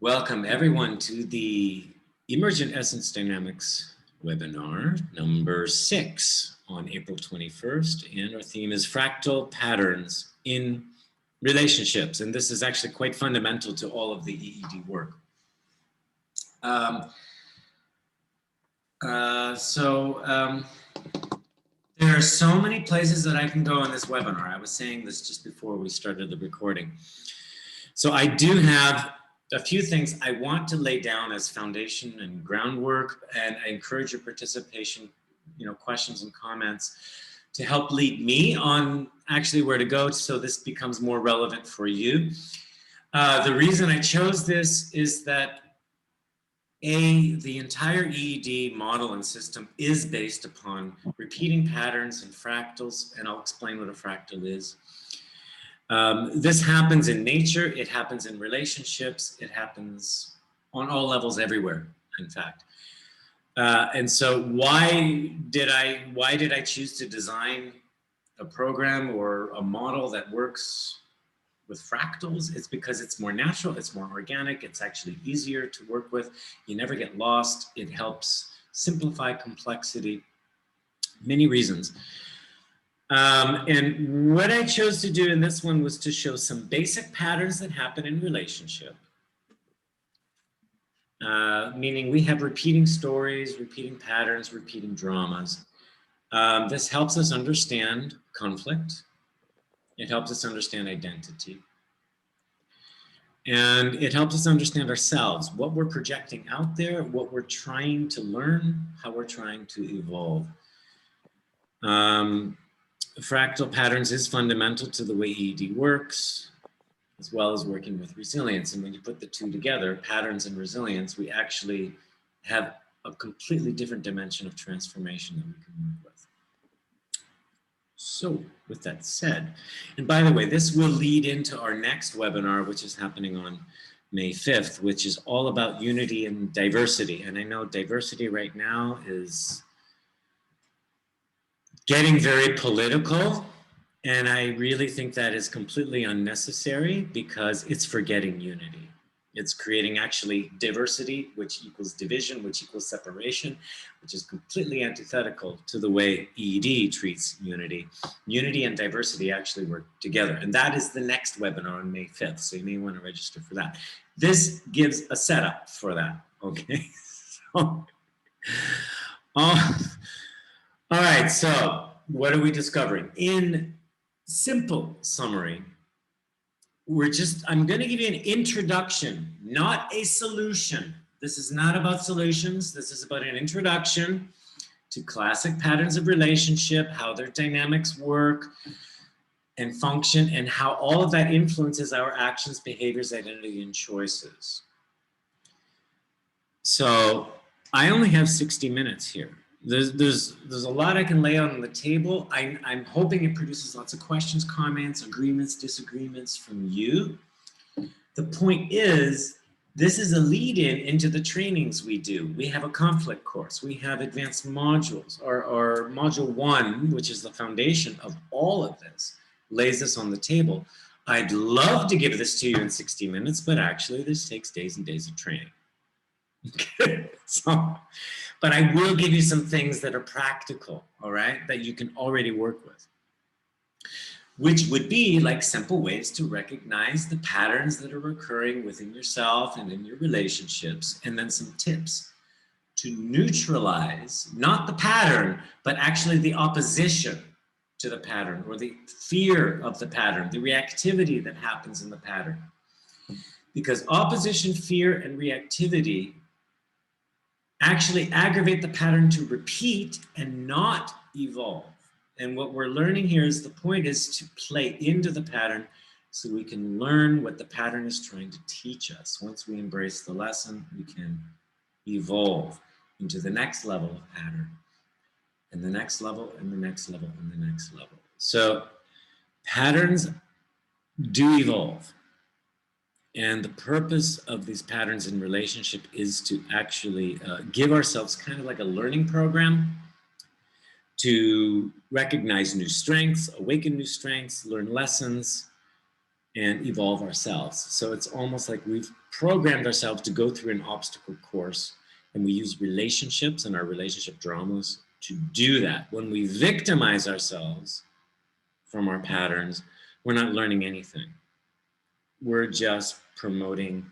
Welcome everyone to the Emergent Essence Dynamics webinar number 6 on April 21st. And our theme is fractal patterns in relationships. And this is actually quite fundamental to all of the EED work. There are so many places that I can go in this webinar. I was saying this just before we started the recording. So I do have a few things I want to lay down as foundation and groundwork, and I encourage your participation, questions and comments to help lead me on actually where to go so this becomes more relevant for you. The reason I chose this is that the entire EED model and system is based upon repeating patterns and fractals, and I'll explain what a fractal is. This happens in nature, it happens in relationships, it happens on all levels everywhere, in fact. And so why did I choose to design a program or a model that works with fractals? It's because it's more natural, it's more organic, it's actually easier to work with. You never get lost. It helps simplify complexity. Many reasons. And what I chose to do in this one was to show some basic patterns that happen in relationship. Meaning we have repeating stories, repeating patterns, repeating dramas. This helps us understand conflict. It helps us understand identity. And it helps us understand ourselves, what we're projecting out there, what we're trying to learn, how we're trying to evolve. Fractal patterns is fundamental to the way EED works, as well as working with resilience. And when you put the two together, patterns and resilience, we actually have a completely different dimension of transformation that we can work with. So with that said, and by the way, this will lead into our next webinar, which is happening on May 5th, which is all about unity and diversity. And I know diversity right now is getting very political, and I really think that is completely unnecessary because it's forgetting unity. It's creating actually diversity, which equals division, which equals separation, which is completely antithetical to the way EED treats unity. Unity and diversity actually work together, and that is the next webinar on May 5th, so you may want to register for that. This gives a setup for that, okay? So, all right, so what are we discovering? In simple summary, I'm going to give you an introduction, not a solution. This is not about solutions. This is about an introduction to classic patterns of relationship, how their dynamics work and function, and how all of that influences our actions, behaviors, identity, and choices. So I only have 60 minutes here. There's a lot I can lay out on the table. I'm hoping it produces lots of questions, comments, agreements, disagreements from you. The point is, this is a lead-in into the trainings we do. We have a conflict course. We have advanced modules. Our module 1, which is the foundation of all of this, lays this on the table. I'd love to give this to you in 60 minutes, but actually this takes days and days of training. Okay, but I will give you some things that are practical, all right, that you can already work with, which would be like simple ways to recognize the patterns that are occurring within yourself and in your relationships, and then some tips to neutralize, not the pattern, but actually the opposition to the pattern, or the fear of the pattern, the reactivity that happens in the pattern. Because opposition, fear, and reactivity actually aggravate the pattern to repeat and not evolve. And what we're learning here is the point is to play into the pattern so we can learn what the pattern is trying to teach us. Once we embrace the lesson, we can evolve into the next level of pattern, and the next level, and the next level, and the next level. So patterns do evolve. And the purpose of these patterns in relationship is to actually give ourselves kind of like a learning program to recognize new strengths, awaken new strengths, learn lessons, and evolve ourselves. So it's almost like we've programmed ourselves to go through an obstacle course, and we use relationships and our relationship dramas to do that. When we victimize ourselves from our patterns, we're not learning anything. We're just promoting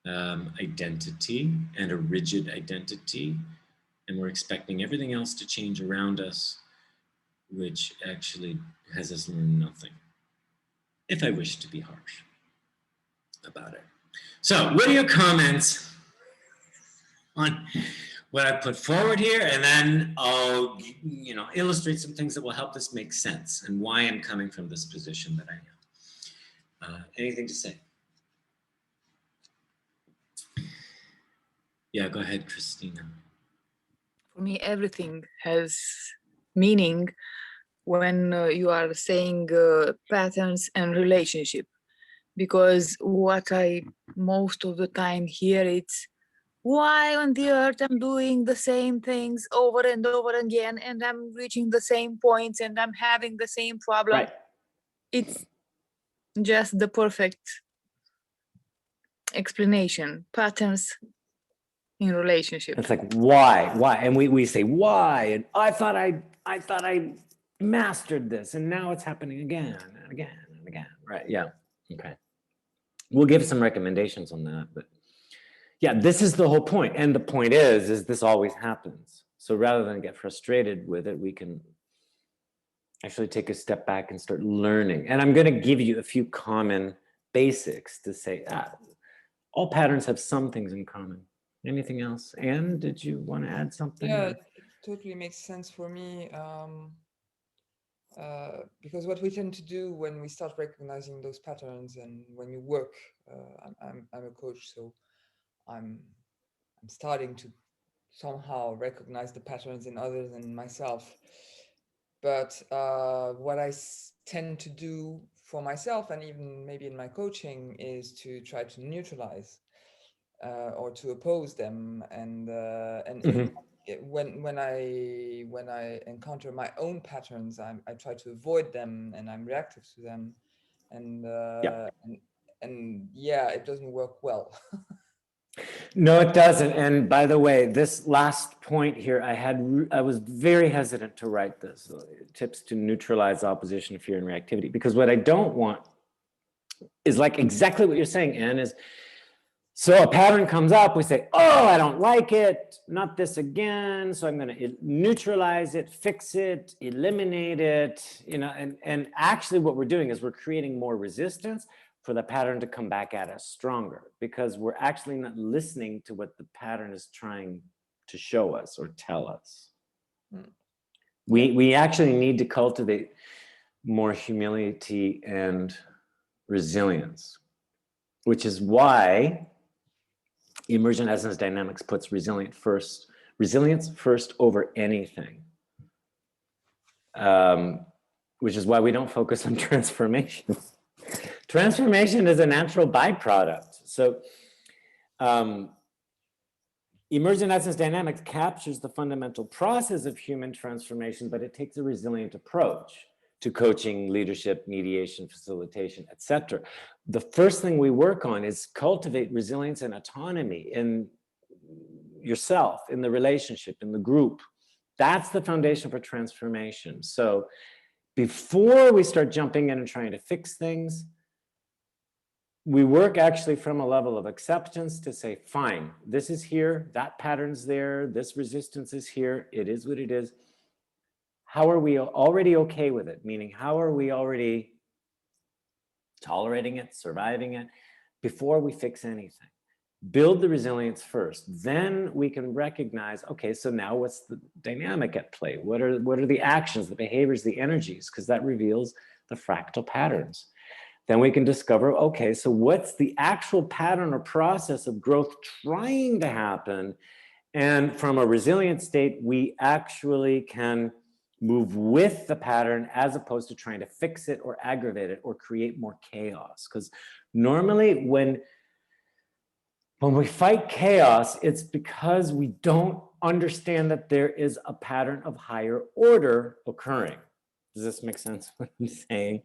identity and a rigid identity, and we're expecting everything else to change around us, which actually has us learn nothing, if I wish to be harsh about it. So what are your comments on what I put forward here? And then I'll, illustrate some things that will help this make sense and why I'm coming from this position that I am. Anything to say? Yeah, go ahead, Christina. For me, everything has meaning when you are saying patterns and relationship, because what I most of the time hear, it's why on the earth I'm doing the same things over and over again, and I'm reaching the same points and I'm having the same problem. Right. It's just the perfect explanation. Patterns in relationship. It's like, why? And we say, why? And I thought I mastered this, and now it's happening again and again and again. Right, yeah, okay. We'll give some recommendations on that, but yeah, this is the whole point. And the point is this always happens. So rather than get frustrated with it, we can actually take a step back and start learning. And I'm going to give you a few common basics to say, all patterns have some things in common. Anything else? Anne, did you want to add something? Yeah, it totally makes sense for me. Because what we tend to do when we start recognizing those patterns, and when you work, I'm a coach, so I'm starting to somehow recognize the patterns in others and myself. But what I tend to do for myself, and even maybe in my coaching, is to try to neutralize or to oppose them. And when I encounter my own patterns, I try to avoid them, and I'm reactive to them, and yeah, it doesn't work well. No, it doesn't. And by the way, this last point here, I was very hesitant to write this, tips to neutralize opposition, fear, and reactivity, because what I don't want is like exactly what you're saying, Anne, is so a pattern comes up, we say, oh, I don't like it, not this again, so I'm going to neutralize it, fix it, eliminate it, and actually what we're doing is we're creating more resistance for the pattern to come back at us stronger, because we're actually not listening to what the pattern is trying to show us or tell us. We actually need to cultivate more humility and resilience, which is why Emergent Essence Dynamics puts resilience first over anything, which is why we don't focus on transformation. Transformation is a natural byproduct. So Emergent Essence Dynamics captures the fundamental process of human transformation, but it takes a resilient approach to coaching, leadership, mediation, facilitation, etc. The first thing we work on is cultivate resilience and autonomy in yourself, in the relationship, in the group. That's the foundation for transformation. So before we start jumping in and trying to fix things, we work actually from a level of acceptance to say, fine, this is here, that pattern's there, this resistance is here, it is what it is. How are we already okay with it? Meaning, how are we already tolerating it, surviving it, before we fix anything? Build the resilience first. Then we can recognize, okay, so now what's the dynamic at play? What are the actions, the behaviors, the energies? Because that reveals the fractal patterns. Then we can discover, okay, so what's the actual pattern or process of growth trying to happen? And from a resilient state, we actually can move with the pattern as opposed to trying to fix it or aggravate it or create more chaos. Because normally when we fight chaos, it's because we don't understand that there is a pattern of higher order occurring. Does this make sense what I'm saying?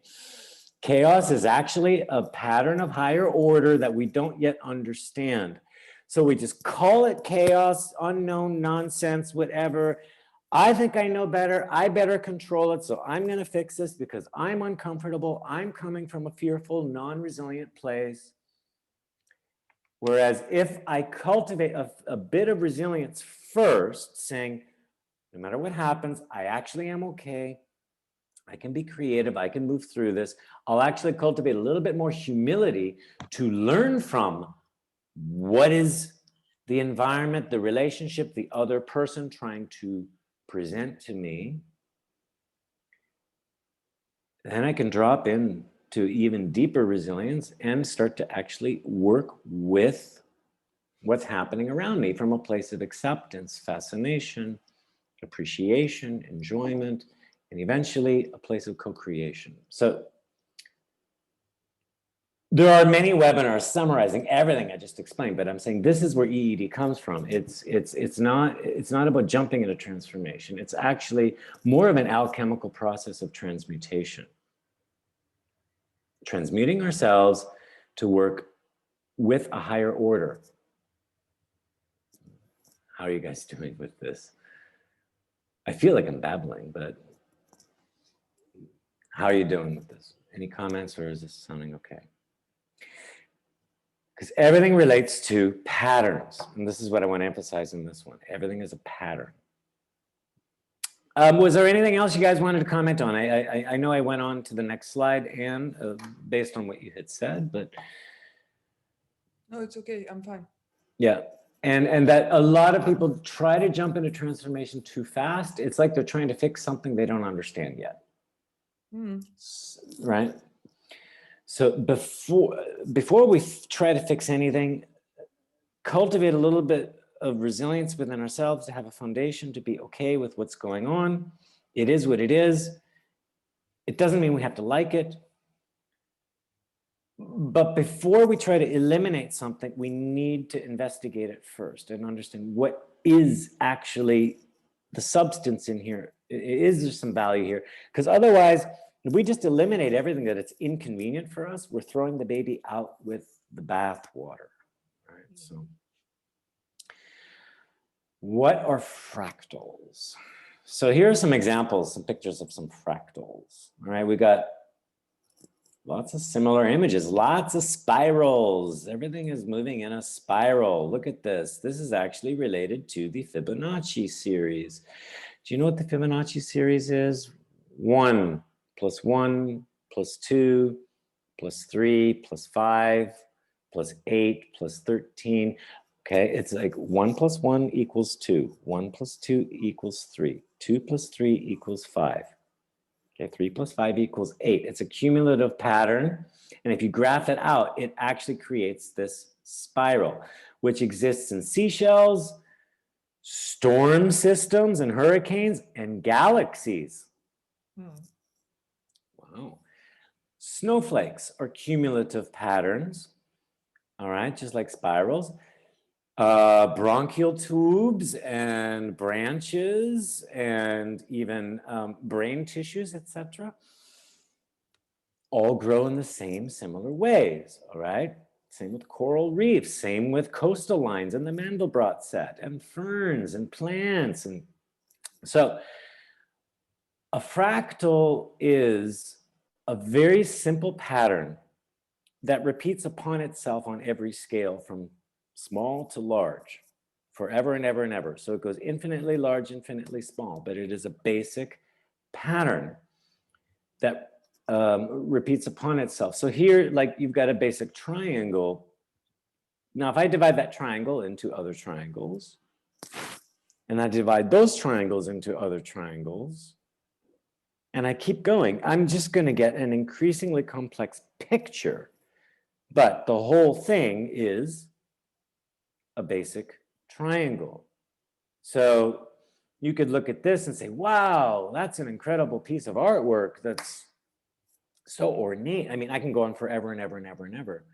Chaos is actually a pattern of higher order that we don't yet understand. So we just call it chaos, unknown, nonsense, whatever. I think I know better. I better control it. So I'm going to fix this because I'm uncomfortable. I'm coming from a fearful, non-resilient place. Whereas if I cultivate a bit of resilience first, saying, no matter what happens, I actually am okay. I can be creative. I can move through this. I'll actually cultivate a little bit more humility to learn from what is the environment, the relationship, the other person trying to present to me. Then I can drop in to even deeper resilience and start to actually work with what's happening around me from a place of acceptance, fascination, appreciation, enjoyment, and eventually a place of co-creation. So there are many webinars summarizing everything I just explained, but I'm saying this is where EED comes from. It's not about jumping into transformation. It's actually more of an alchemical process of transmutation. Transmuting ourselves to work with a higher order. How are you guys doing with this? I feel like I'm babbling, but how are you doing with this? Any comments, or is this sounding okay? Because everything relates to patterns. And this is what I want to emphasize in this one. Everything is a pattern. Was there anything else you guys wanted to comment on? I know I went on to the next slide, Anne, based on what you had said, but. No, it's okay. I'm fine. Yeah. And that a lot of people try to jump into transformation too fast. It's like they're trying to fix something they don't understand yet. Right? So before we try to fix anything, cultivate a little bit of resilience within ourselves to have a foundation to be okay with what's going on. It is what it is. It doesn't mean we have to like it. But before we try to eliminate something, we need to investigate it first and understand what is actually the substance in here. Is there some value here? Because otherwise, if we just eliminate everything that it's inconvenient for us, we're throwing the baby out with the bath water. Right? So, what are fractals? So here are some examples, some pictures of some fractals. All right, we got lots of similar images, lots of spirals. Everything is moving in a spiral. Look at this. This is actually related to the Fibonacci series. Do you know what the Fibonacci series is? 1 + 1 + 2 + 3 + 5 + 8 + 13. Okay, it's like 1 + 1 = 2. 1 + 2 = 3. 2 + 3 = 5. Okay, 3 + 5 = 8. It's a cumulative pattern. And if you graph it out, it actually creates this spiral, which exists in seashells, storm systems and hurricanes, and galaxies. Wow. Snowflakes are cumulative patterns. All right, just like spirals. Bronchial tubes and branches and even brain tissues, etc., all grow in the same similar ways, all right? Same with coral reefs, same with coastal lines and the Mandelbrot set, and ferns and plants. And so a fractal is a very simple pattern that repeats upon itself on every scale from small to large, forever and ever and ever. So it goes infinitely large, infinitely small, but it is a basic pattern that repeats upon itself. So here, like, you've got a basic triangle. Now, if I divide that triangle into other triangles, and I divide those triangles into other triangles, and I keep going, I'm just going to get an increasingly complex picture. But the whole thing is a basic triangle. So you could look at this and say, wow, that's an incredible piece of artwork that's so ornate. I mean, I can go on forever and ever and ever and ever.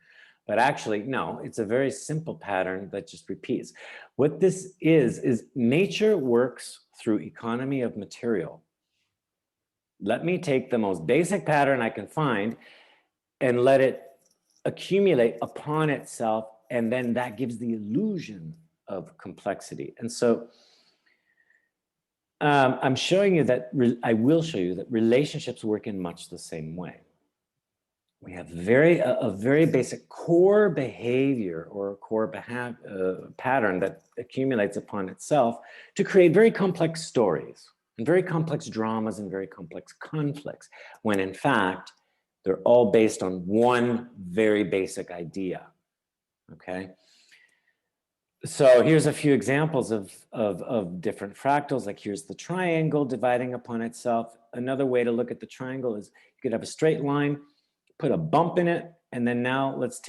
But actually, no, it's a very simple pattern that just repeats. What this is nature works through economy of material. Let me take the most basic pattern I can find and let it accumulate upon itself, and then that gives the illusion of complexity. And so I'm showing you that, I will show you that relationships work in much the same way. We have a very basic core behavior or core pattern that accumulates upon itself to create very complex stories and very complex dramas and very complex conflicts, when in fact, they're all based on one very basic idea, okay? So here's a few examples of different fractals. Like here's the triangle dividing upon itself. Another way to look at the triangle is you could have a straight line, put a bump in it, and then now let's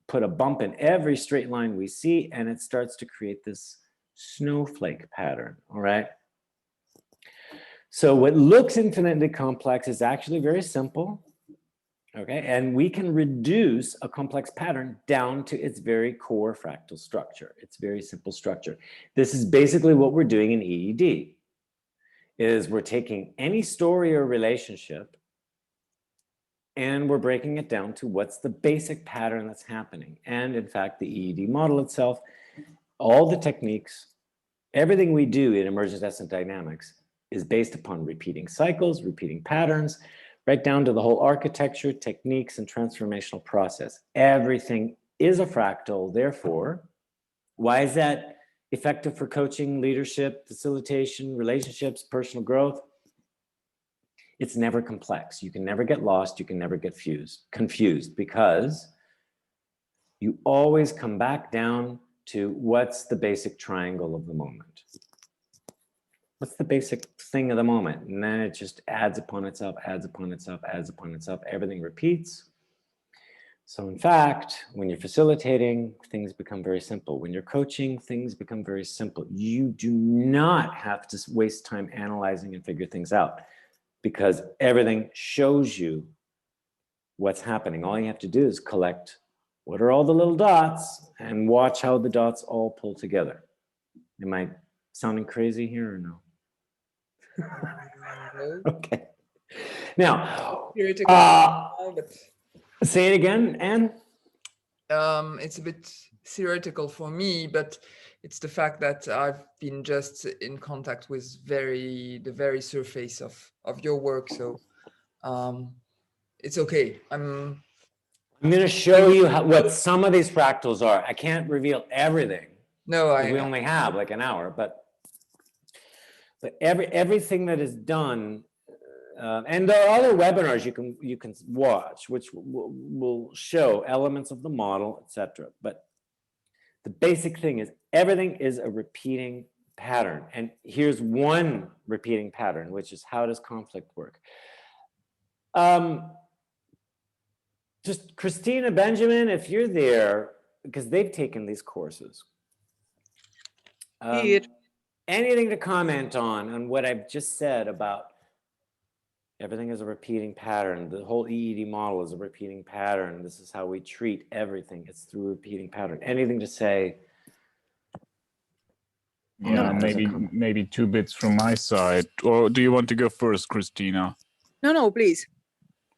put a bump in every straight line we see, and it starts to create this snowflake pattern, all right? So what looks infinitely complex is actually very simple, okay? And we can reduce a complex pattern down to its very core fractal structure, its very simple structure. This is basically what we're doing in EED, is we're taking any story or relationship and we're breaking it down to what's the basic pattern that's happening. And in fact, the EED model itself, all the techniques, everything we do in emergent essence dynamics is based upon repeating cycles, repeating patterns, right down to the whole architecture, techniques, and transformational process. Everything is a fractal. Therefore, why is that effective for coaching, leadership, facilitation, relationships, personal growth? It's never complex. You can never get lost. You can never get confused, because you always come back down to what's the basic triangle of the moment. What's the basic thing of the moment? And then it just adds upon itself, adds upon itself, adds upon itself. Everything repeats. So in fact, when you're facilitating, things become very simple. When you're coaching, things become very simple. You do not have to waste time analyzing and figure things out, because everything shows you what's happening. All you have to do is collect what are all the little dots and watch how the dots all pull together. Am I sounding crazy here or no? No. Okay. Now, Theoretical now, but say it again, Anne. it's a bit theoretical for me, but it's the fact that I've been just in contact with the very surface of your work. So it's okay. I'm going to show you what some of these fractals are. I can't reveal everything. no, We only have like an hour, but everything that is done, and there are other webinars you can watch, which will show elements of the model, etc. But the basic thing is everything is a repeating pattern. And here's one repeating pattern, which is, how does conflict work? Just Christina, Benjamin, if you're there, because they've taken these courses. Anything to comment on what I've just said about everything is a repeating pattern. The whole EED model is a repeating pattern. This is how we treat everything. It's through a repeating pattern. Anything to say? Yeah, maybe 2 bits from my side. Or do you want to go first, Christina? No, please.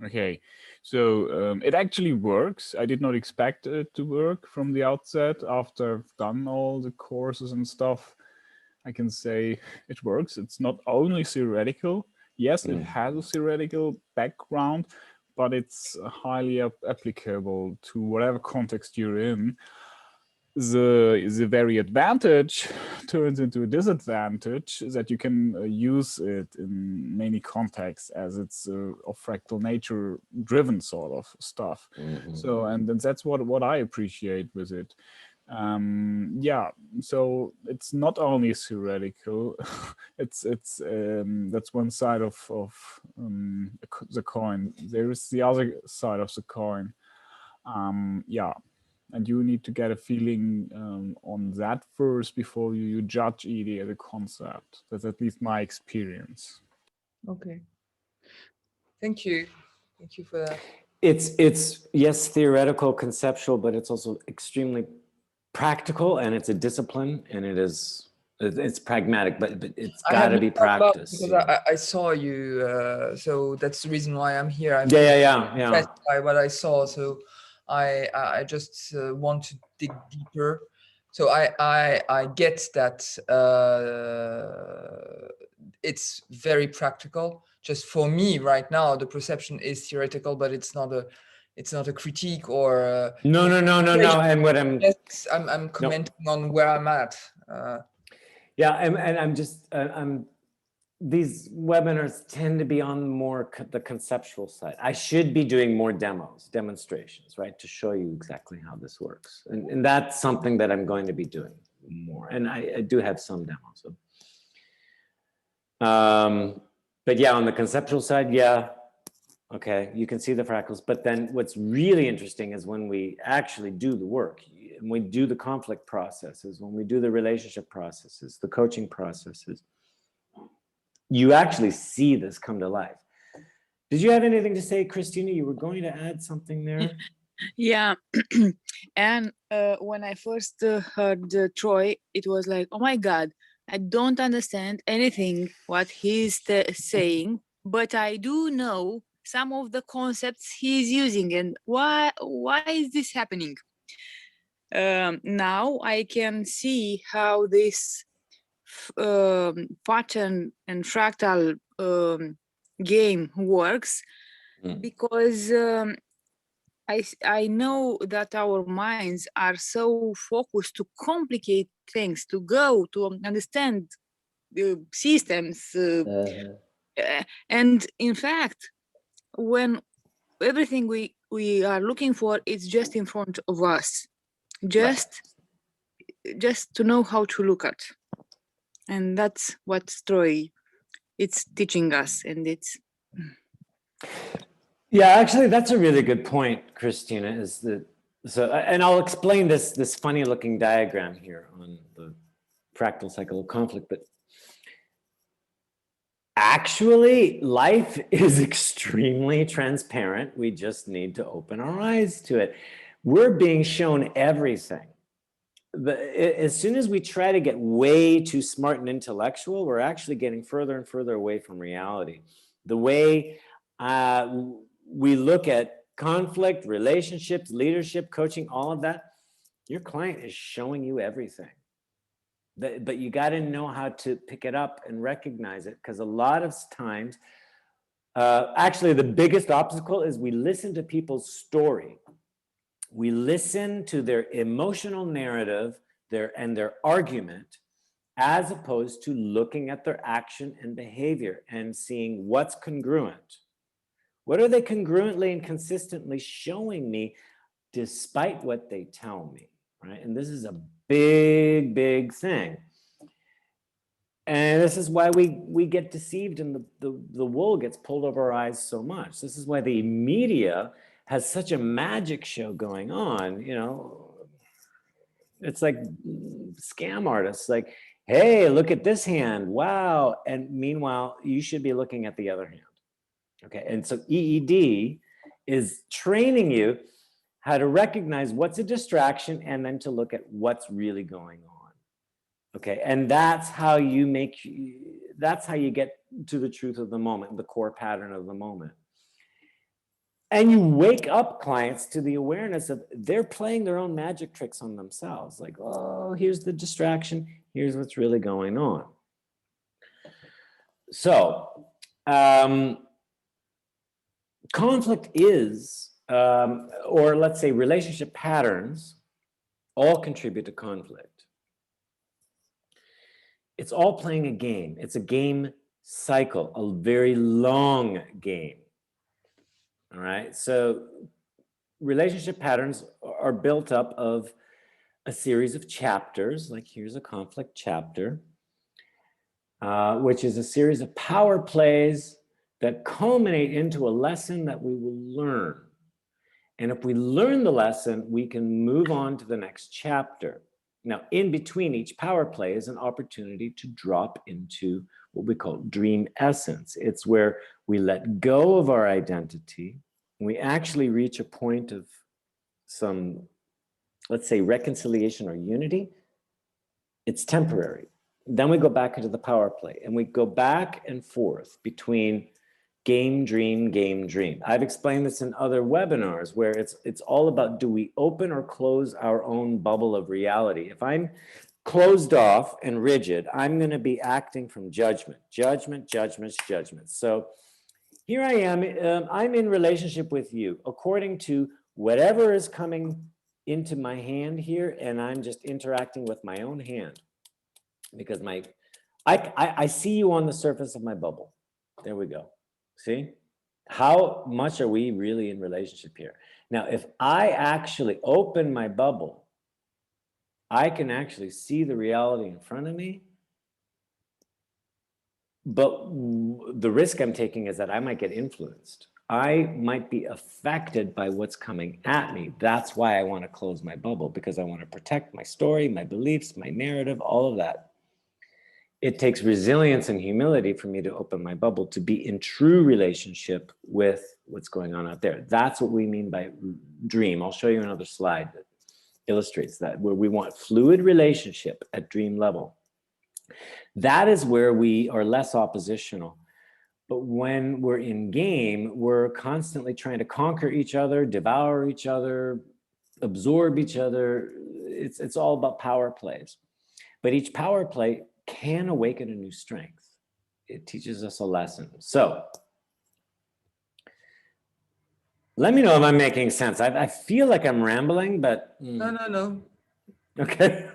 Okay, so it actually works. I did not expect it to work from the outset. After I've done all the courses and stuff, I can say it works. It's not only theoretical. Yes, it has a theoretical background, but it's highly applicable to whatever context you're in. The very advantage turns into a disadvantage, that you can use it in many contexts, as it's of fractal nature driven sort of stuff. So, and that's what I appreciate with it. Yeah, so it's not only theoretical. it's that's one side of the coin. There is the other side of the coin. Yeah. And you need to get a feeling on that first before you judge EED as a concept. That's at least my experience. okay. Thank you. Thank you for that. It's yes, theoretical, conceptual, but it's also extremely practical, and it's a discipline, and it is It's pragmatic, but it's I got have to no be doubt about it practice. because Yeah. I saw you, so that's the reason why I'm here. I'm Yeah. impressed by what I saw, so I just want to dig deeper. So I get that it's very practical. Just for me right now, the perception is theoretical, but it's not a critique or No. And what yes, I'm commenting on where I'm at. Yeah, and I'm just these webinars tend to be on more the conceptual side. I should be doing more demonstrations, right, to show you exactly how this works, and that's something that I'm going to be doing more. And I do have some demos. So. But yeah, on the conceptual side, yeah, okay, you can see the fractals. But then what's really interesting is when we actually do the work, when we do the conflict processes, when we do the relationship processes, the coaching processes, you actually see this come to life. Did you have anything to say, Christina? You were going to add something there? Yeah. And when I first heard Troy, it was like, oh my God, I don't understand anything what he's saying, but I do know some of the concepts he's using, and why is this happening? Now I can see how this pattern and fractal game works, because I know that our minds are so focused to complicate things, to go to understand systems, and in fact, when everything we are looking for is just in front of us, just to know how to look at, and that's what Troy it's teaching us, and it's. Yeah, actually, that's a really good point, Christina. Is that so? And I'll explain this funny looking diagram here on the fractal cycle of conflict. But actually, life is extremely transparent. We just need to open our eyes to it. We're being shown everything. As soon as we try to get way too smart and intellectual, we're actually getting further and further away from reality. The way we look at conflict, relationships, leadership, coaching, all of that, your client is showing you everything. But you got to know how to pick it up and recognize it, because a lot of times, actually the biggest obstacle is we listen to people's story. We listen to their emotional narrative, their argument, as opposed to looking at their action and behavior and seeing what's congruent. What are they congruently and consistently showing me despite what they tell me, right? And this is a big, big thing. And this is why we get deceived and the wool gets pulled over our eyes so much. This is why the media has such a magic show going on, you know. It's like scam artists, like, hey, look at this hand, wow. And meanwhile, you should be looking at the other hand. Okay, and so EED is training you how to recognize what's a distraction and then to look at what's really going on. Okay, and that's how you get to the truth of the moment, the core pattern of the moment. And you wake up clients to the awareness of they're playing their own magic tricks on themselves. Like, oh, here's the distraction. Here's what's really going on. So, conflict is, or let's say relationship patterns, all contribute to conflict. It's all playing a game. It's a game cycle, a very long game. All right. So relationship patterns are built up of a series of chapters. Like here's a conflict chapter, which is a series of power plays that culminate into a lesson that we will learn. And if we learn the lesson, we can move on to the next chapter. Now, in between each power play is an opportunity to drop into what we call dream essence. It's where we let go of our identity. We actually reach a point of some, let's say, reconciliation or unity. It's temporary. Then we go back into the power play, and we go back and forth between game, dream, game, dream. I've explained this in other webinars where it's all about, do we open or close our own bubble of reality? If I'm closed off and rigid, I'm going to be acting from judgment, judgment, judgments, judgments. So here I am, I'm in relationship with you according to whatever is coming into my hand here, and I'm just interacting with my own hand because I see you on the surface of my bubble. There we go. See? How much are we really in relationship here? Now, if I actually open my bubble, I can actually see the reality in front of me. But the risk I'm taking is that I might get influenced. I might be affected by what's coming at me. That's why I want to close my bubble, because I want to protect my story, my beliefs, my narrative, all of that. It takes resilience and humility for me to open my bubble, to be in true relationship with what's going on out there. That's what we mean by dream. I'll show you another slide that illustrates that, where we want fluid relationship at dream level. That is where we are less oppositional. But when we're in game, we're constantly trying to conquer each other, devour each other, absorb each other. It's all about power plays. But each power play can awaken a new strength. It teaches us a lesson. So let me know if I'm making sense. I feel like I'm rambling, but No. okay.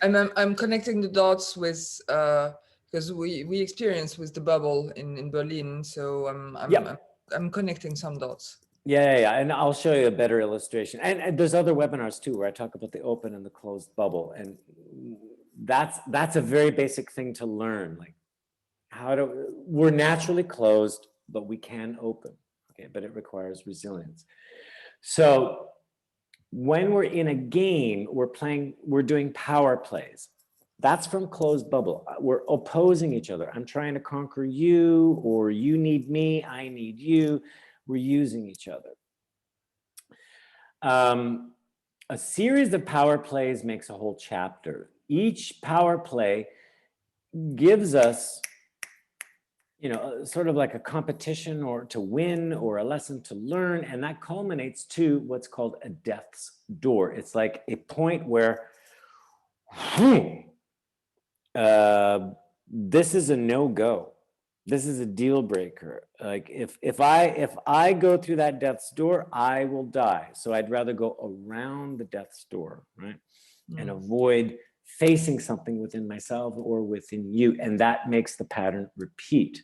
I'm connecting the dots with because we experienced with the bubble in Berlin, so I'm connecting some dots. Yeah, and I'll show you a better illustration. And there's other webinars too where I talk about the open and the closed bubble, and that's a very basic thing to learn. Like, we're naturally closed, but we can open. Okay, but it requires resilience. So when we're in a game, we're doing power plays. That's from closed bubble. We're opposing each other. I'm trying to conquer you, or you need me, I need you. We're using each other. A series of power plays makes a whole chapter. Each power play gives us, sort of like a competition or to win or a lesson to learn. And that culminates to what's called a death's door. It's like a point where this is a no-go. This is a deal breaker. Like if I go through that death's door, I will die. So I'd rather go around the death's door, right? And avoid facing something within myself or within you. And that makes the pattern repeat.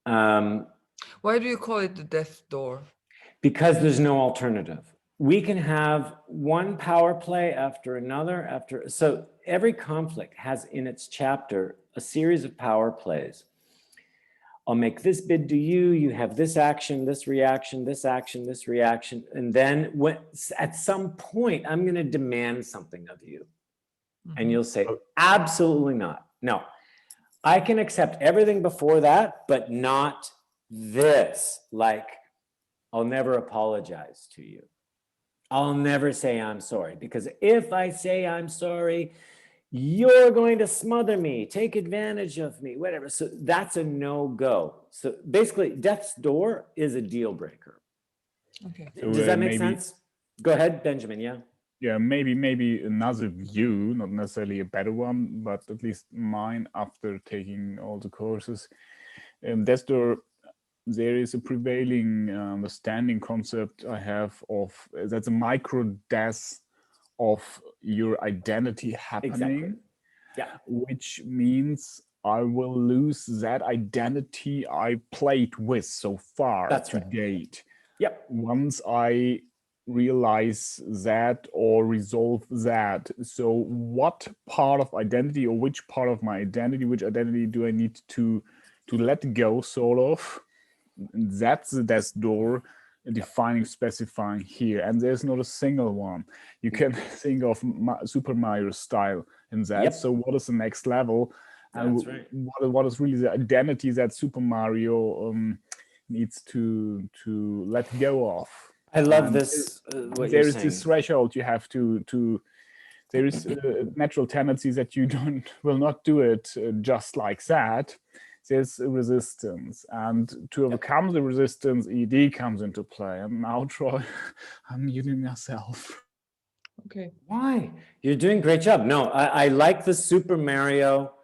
Why do you call it the death door? Because there's no alternative. We can have one power play after another so every conflict has in its chapter a series of power plays. I'll make this bid to you, you have this action, this reaction, this action, this reaction, and then at some point I'm going to demand something of you. And you'll say, absolutely not. No, I can accept everything before that, but not this. Like, I'll never apologize to you. I'll never say I'm sorry, because if I say I'm sorry, you're going to smother me, take advantage of me, whatever. So that's a no-go. So basically, death's door is a deal breaker. Okay. So, does that make sense? Go ahead, Benjamin, yeah? Yeah, maybe another view, not necessarily a better one, but at least mine after taking all the courses. Death's door, there is a prevailing understanding concept I have of that's a micro death of your identity happening. Exactly. Yeah. Which means I will lose that identity I played with so far to date. Yep. Once I realize that or resolve that. So what part of identity, or which part of my identity, which identity do I need to let go, sort of? That's the death door defining, specifying here, and there's not a single one. You can think of Super Mario style in that. So what is the next level? And what is really the identity that Super Mario needs to let go of? I love this. There is this threshold you have to there is a natural tendency that you will not do it just like that. There's a resistance, and to overcome the resistance, EED comes into play. And now, Troy, I'm muting myself. Okay. Why? You're doing a great job. No, I like the Super Mario.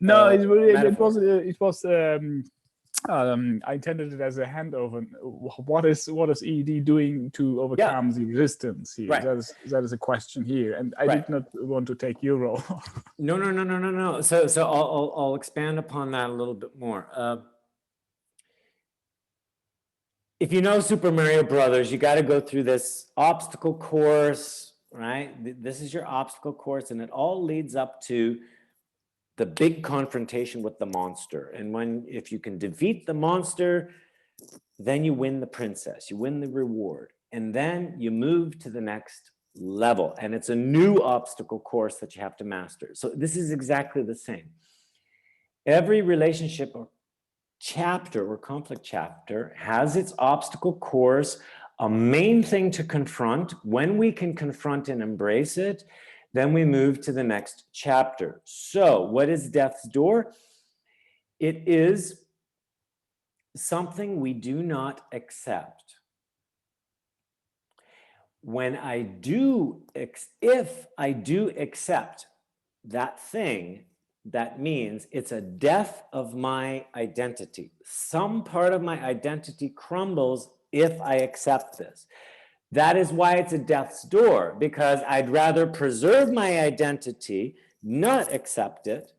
No, it metaphor. was. I intended it as a handover. What is EED doing to overcome the resistance here? Right. That is a question here, and I did not want to take your role. No. So I'll expand upon that a little bit more. If you know Super Mario Brothers, you got to go through this obstacle course, right? This is your obstacle course, and it all leads up to the big confrontation with the monster. And if you can defeat the monster, then you win the princess, you win the reward, and then you move to the next level. And it's a new obstacle course that you have to master. So this is exactly the same. Every relationship or chapter or conflict chapter has its obstacle course, a main thing to confront. When we can confront and embrace it, then we move to the next chapter. So what is death's door? It is something we do not accept. If I do accept that thing, that means it's a death of my identity. Some part of my identity crumbles if I accept this. That is why it's a death's door, because I'd rather preserve my identity, not accept it.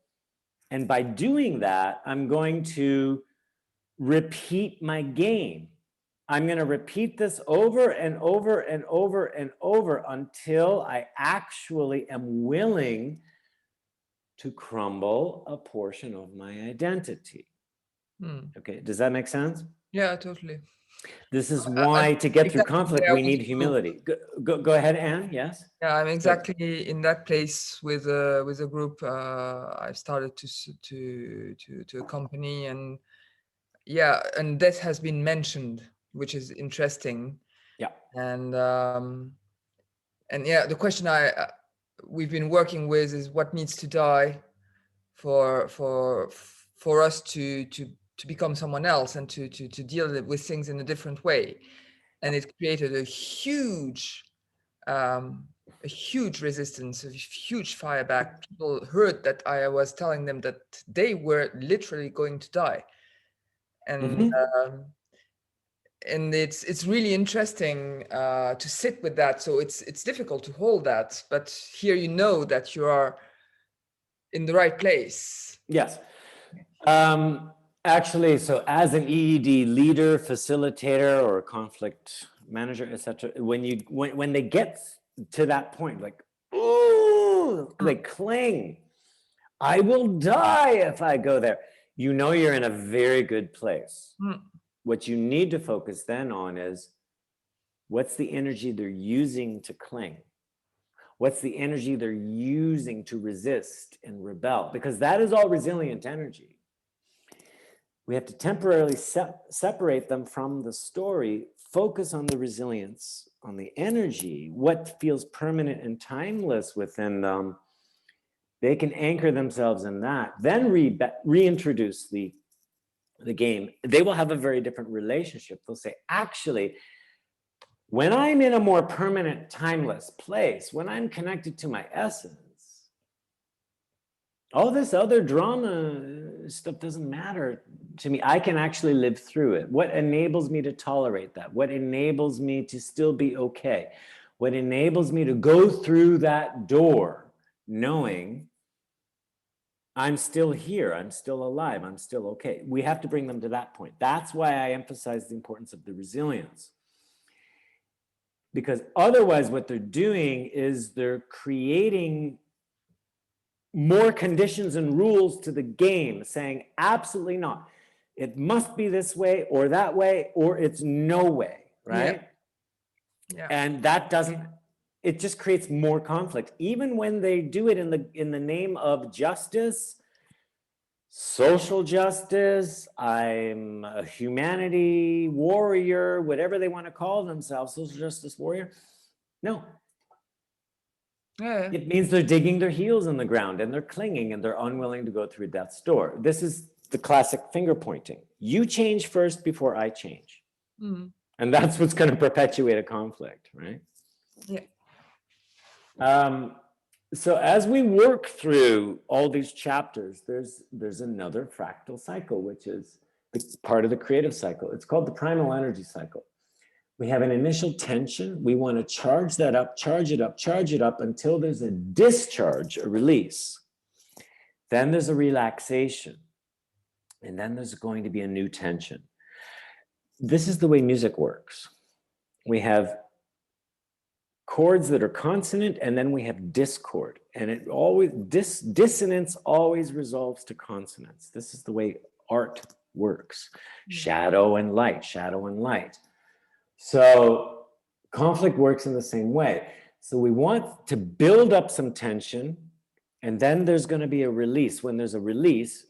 And by doing that, I'm going to repeat my game. I'm going to repeat this over and over and over and over until I actually am willing to crumble a portion of my identity. Okay, does that make sense? Yeah, totally. This is why to get through conflict, we need humility. Go ahead, Anne, yes? Yeah, I'm exactly in that place with a group. I've started to accompany, and yeah, and that has been mentioned, which is interesting. Yeah. And yeah, the question we've been working with is what needs to die for us to become someone else and to deal with things in a different way. And it created a huge resistance, a huge fire back. People heard that I was telling them that they were literally going to die. And and it's really interesting to sit with that. So it's difficult to hold that, but here you know that you are in the right place. Yes. Actually, so as an EED leader, facilitator, or conflict manager, etc., when they get to that point, like, ooh, they cling. I will die if I go there. You know you're in a very good place. What you need to focus then on is what's the energy they're using to cling? What's the energy they're using to resist and rebel? Because that is all resilient energy. We have to temporarily separate them from the story, focus on the resilience, on the energy, what feels permanent and timeless within them. They can anchor themselves in that, then reintroduce the game. They will have a very different relationship. They'll say, actually, when I'm in a more permanent, timeless place, when I'm connected to my essence, all this other drama stuff doesn't matter to me. I can actually live through it. What enables me to tolerate that? What enables me to still be okay? What enables me to go through that door knowing I'm still here, I'm still alive, I'm still okay. We have to bring them to that point. That's why I emphasize the importance of the resilience. Because otherwise what they're doing is they're creating more conditions and rules to the game, saying absolutely not. It must be this way or that way, or it's no way, right? Yeah. And that doesn't, it just creates more conflict. Even when they do it in the name of justice, social justice, I'm a humanity warrior, whatever they want to call themselves, social justice warrior. No. Yeah. It means they're digging their heels in the ground and they're clinging and they're unwilling to go through death's door. This is the classic finger pointing. You change first before I change. Mm. And that's what's going to perpetuate a conflict, right? Yeah. So as we work through all these chapters, there's another fractal cycle, which is part of the creative cycle. It's called the primal energy cycle. We have an initial tension. We want to charge that up, charge it up until there's a discharge, a release. Then there's a relaxation. And then there's going to be a new tension. This is the way music works. We have chords that are consonant, and then we have discord. And it always, dissonance always resolves to consonance. This is the way art works. Shadow and light, shadow and light. So conflict works in the same way. So we want to build up some tension, and then there's going to be a release. When there's a release,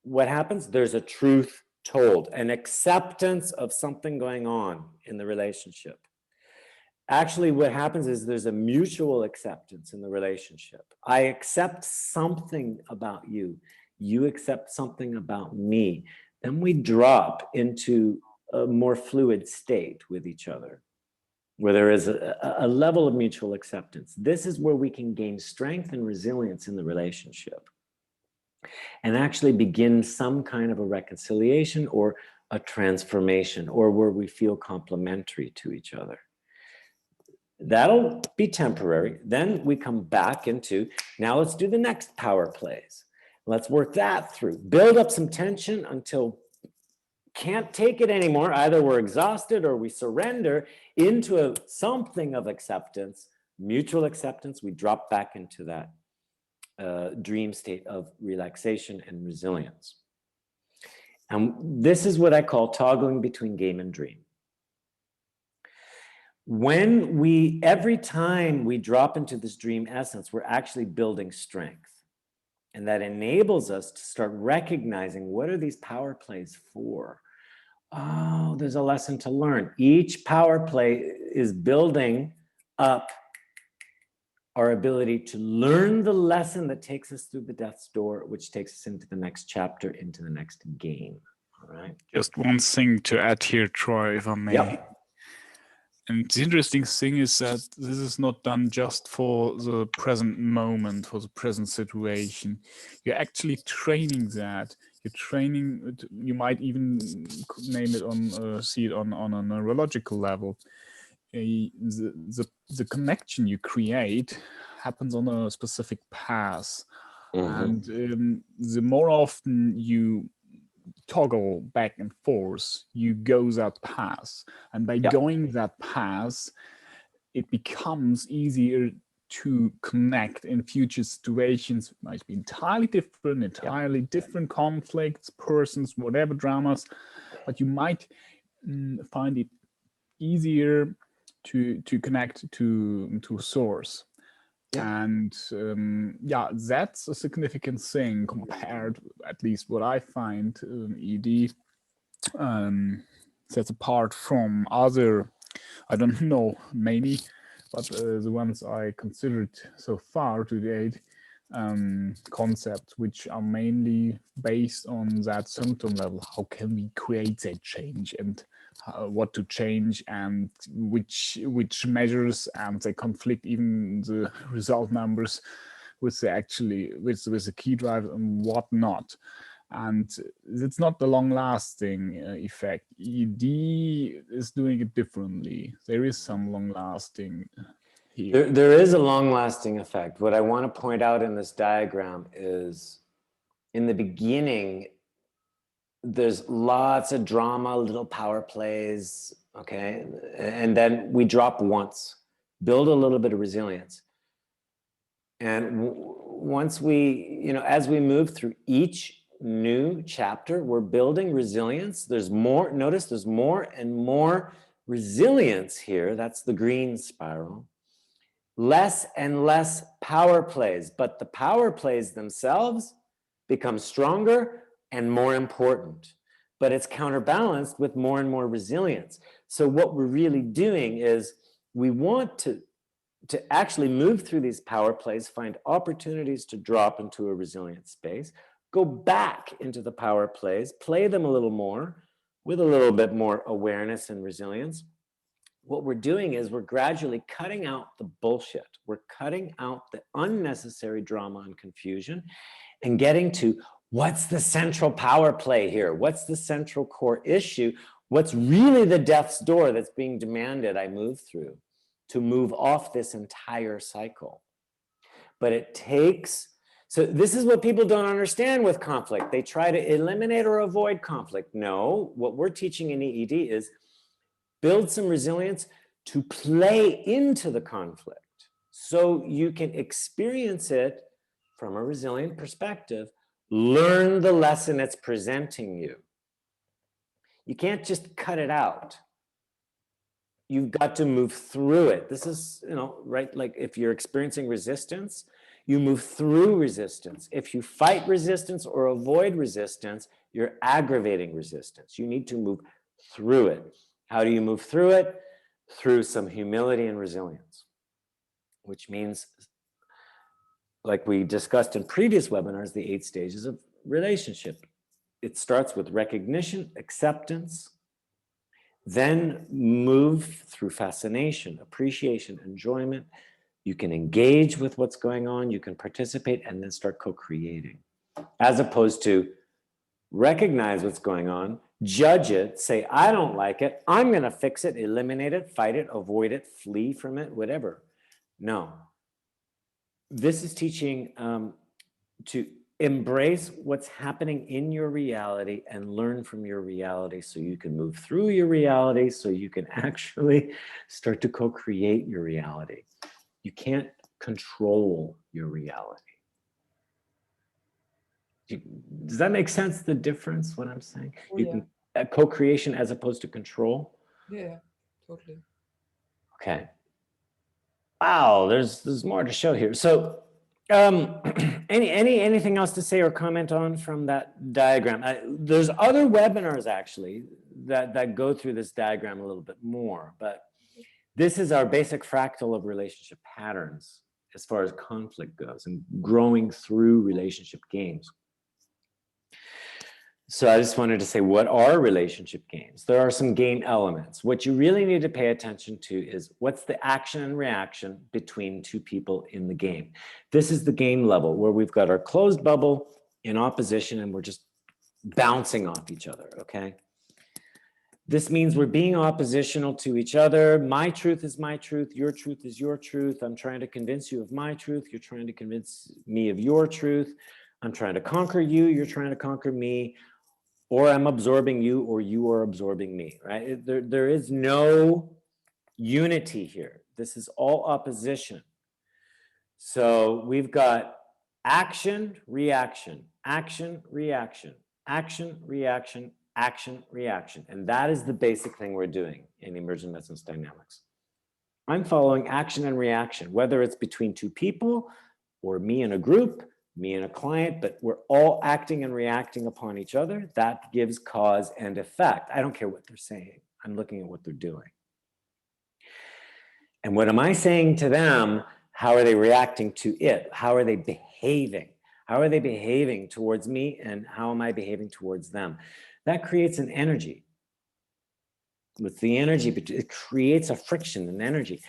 what happens? There's a truth told, an acceptance of something going on in the relationship. Actually, what happens is there's a mutual acceptance in the relationship. I accept something about you. You accept something about me. Then we drop into a more fluid state with each other, where there is a level of mutual acceptance. This is where we can gain strength and resilience in the relationship and actually begin some kind of a reconciliation or a transformation, or where we feel complementary to each other. That'll be temporary. Then we come back into, now let's do the next power plays. Let's work that through. Build up some tension until can't take it anymore. Either we're exhausted or we surrender into something of acceptance, mutual acceptance. We drop back into that dream state of relaxation and resilience. And this is what I call toggling between game and dream. Every time we drop into this dream essence, we're actually building strength. And that enables us to start recognizing, what are these power plays for? Oh, there's a lesson to learn. Each power play is building up our ability to learn the lesson that takes us through the death's door, which takes us into the next chapter, into the next game. All right. Just one thing to add here, Troy, if I may. Yep. And the interesting thing is that this is not done just for the present moment, for the present situation. You're actually training that. You're training, you might even name it on, see it on a neurological level. The connection you create happens on a specific path. Mm-hmm. And the more often you toggle back and forth, you go that path, and by going that path, it becomes easier to connect in future situations. It might be entirely different conflicts, persons, whatever dramas, but you might find it easier to connect to source. And that's a significant thing compared, at least what I find, ED sets apart from other, I don't know, many, but the ones I considered so far to date, concepts which are mainly based on that symptom level. How can we create that change, and what to change, and which measures, and they conflict even the result numbers with the key driver and whatnot. And it's not the long-lasting effect. ED is doing it differently. There is some long-lasting here. There is a long-lasting effect. What I want to point out in this diagram is, in the beginning, there's lots of drama, little power plays, okay? And then we drop once, build a little bit of resilience. And once we, as we move through each new chapter, we're building resilience. There's more, notice there's more and more resilience here. That's the green spiral. Less and less power plays, but the power plays themselves become stronger and more important, but it's counterbalanced with more and more resilience. So what we're really doing is we want to to actually move through these power plays, find opportunities to drop into a resilient space, go back into the power plays, play them a little more with a little bit more awareness and resilience. What we're doing is we're gradually cutting out the bullshit. We're cutting out the unnecessary drama and confusion and getting to what's the central power play here? What's the central core issue? What's really the death's door that's being demanded I move through to move off this entire cycle? But it takes, so this is what people don't understand with conflict. They try to eliminate or avoid conflict. No, what we're teaching in EED is build some resilience to play into the conflict so you can experience it from a resilient perspective, learn the lesson it's presenting you. You can't just cut it out. You've got to move through it. This is, right? Like if you're experiencing resistance, you move through resistance. If you fight resistance or avoid resistance, you're aggravating resistance. You need to move through it. How do you move through it? Through some humility and resilience, which means, like we discussed in previous webinars, the 8 stages of relationship. It starts with recognition, acceptance, then move through fascination, appreciation, enjoyment. You can engage with what's going on, you can participate, and then start co-creating. As opposed to recognize what's going on, judge it, say, I don't like it, I'm gonna fix it, eliminate it, fight it, avoid it, flee from it, whatever. No. This is teaching to embrace what's happening in your reality and learn from your reality so you can move through your reality, so you can actually start to co-create your reality. You can't control your reality. Does that make sense, the difference, what I'm saying? Oh, you can co-creation as opposed to control? Yeah, totally. Okay. Wow, there's more to show here. So anything else to say or comment on from that diagram? There's other webinars actually that go through this diagram a little bit more, but this is our basic fractal of relationship patterns as far as conflict goes and growing through relationship games. So I just wanted to say, what are relationship games? There are some game elements. What you really need to pay attention to is what's the action and reaction between two people in the game. This is the game level where we've got our closed bubble in opposition and we're just bouncing off each other, okay? This means we're being oppositional to each other. My truth is my truth. Your truth is your truth. I'm trying to convince you of my truth. You're trying to convince me of your truth. I'm trying to conquer you. You're trying to conquer me. Or I'm absorbing you, or you are absorbing me, right? There is no unity here. This is all opposition. So we've got action, reaction, action, reaction, action, reaction, action, reaction. And that is the basic thing we're doing in emergent medicine dynamics. I'm following action and reaction, whether it's between two people or me and a group, me and a client, but we're all acting and reacting upon each other. That gives cause and effect. I don't care what they're saying. I'm looking at what they're doing. And what am I saying to them? How are they reacting to it? How are they behaving? How are they behaving towards me? And how am I behaving towards them? That creates an energy. With the energy, it creates a friction, an energy.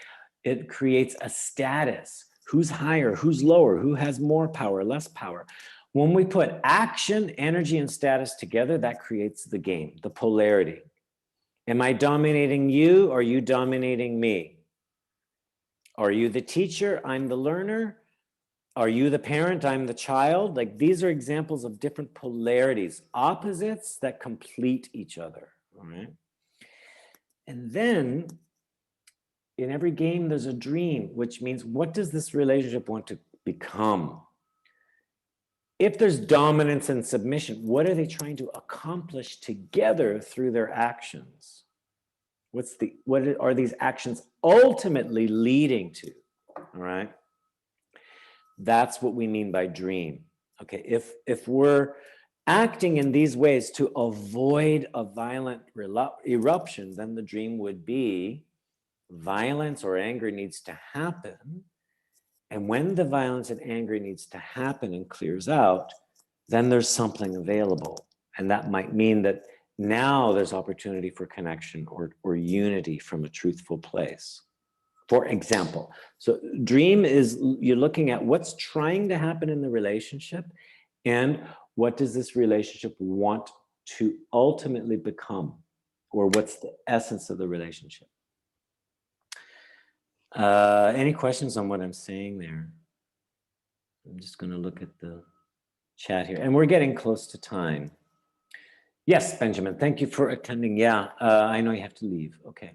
It creates a status. Who's higher, who's lower, who has more power, less power. When we put action, energy, and status together, that creates the game, the polarity. Am I dominating you? Or are you dominating me? Are you the teacher? I'm the learner. Are you the parent? I'm the child. Like, these are examples of different polarities, opposites that complete each other, all right? And then in every game, there's a dream, which means what does this relationship want to become? If there's dominance and submission, what are they trying to accomplish together through their actions? What are these actions ultimately leading to? All right. That's what we mean by dream. Okay. If we're acting in these ways to avoid a violent eruption, then the dream would be violence or anger needs to happen. And when the violence and anger needs to happen and clears out, then there's something available. And that might mean that now there's opportunity for connection or unity from a truthful place. For example, so dream is you're looking at what's trying to happen in the relationship and what does this relationship want to ultimately become, or what's the essence of the relationship. Any questions on what I'm saying there? I'm just going to look at the chat here, and we're getting close to time. Yes, Benjamin, thank you for attending. Yeah, I know you have to leave. Okay.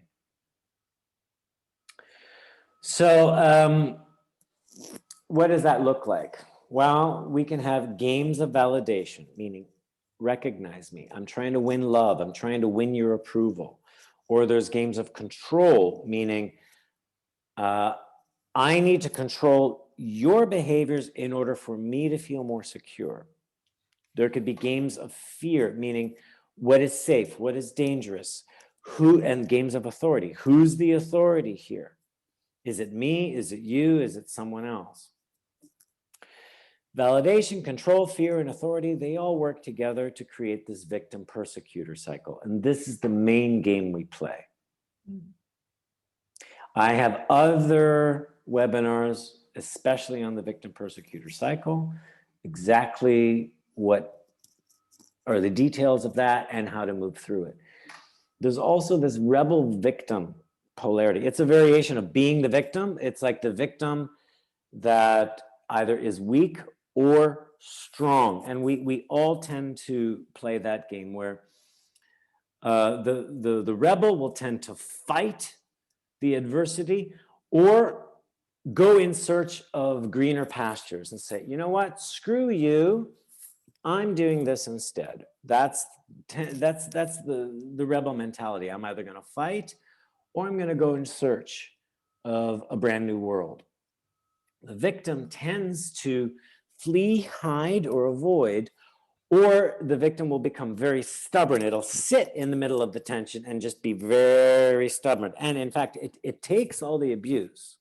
So what does that look like? Well, we can have games of validation, meaning recognize me. I'm trying to win love. I'm trying to win your approval. Or there's games of control, meaning I need to control your behaviors in order for me to feel more secure. There could be games of fear, meaning what is safe, what is dangerous, who, and games of authority. Who's the authority here? Is it me? Is it you? Is it someone else? Validation, control, fear, and authority, they all work together to create this victim-persecutor cycle. And this is the main game we play. I have other webinars, especially on the victim-persecutor cycle, exactly what are the details of that and how to move through it. There's also this rebel-victim polarity. It's a variation of being the victim. It's like the victim that either is weak or strong. And we all tend to play that game where the rebel will tend to fight the adversity or go in search of greener pastures and say, you know what, screw you, I'm doing this instead. That's the rebel mentality. I'm either going to fight or I'm going to go in search of a brand new world. The victim tends to flee, hide, or avoid, or the victim will become very stubborn. It'll sit in the middle of the tension and just be very stubborn. And in fact, it takes all the abuse,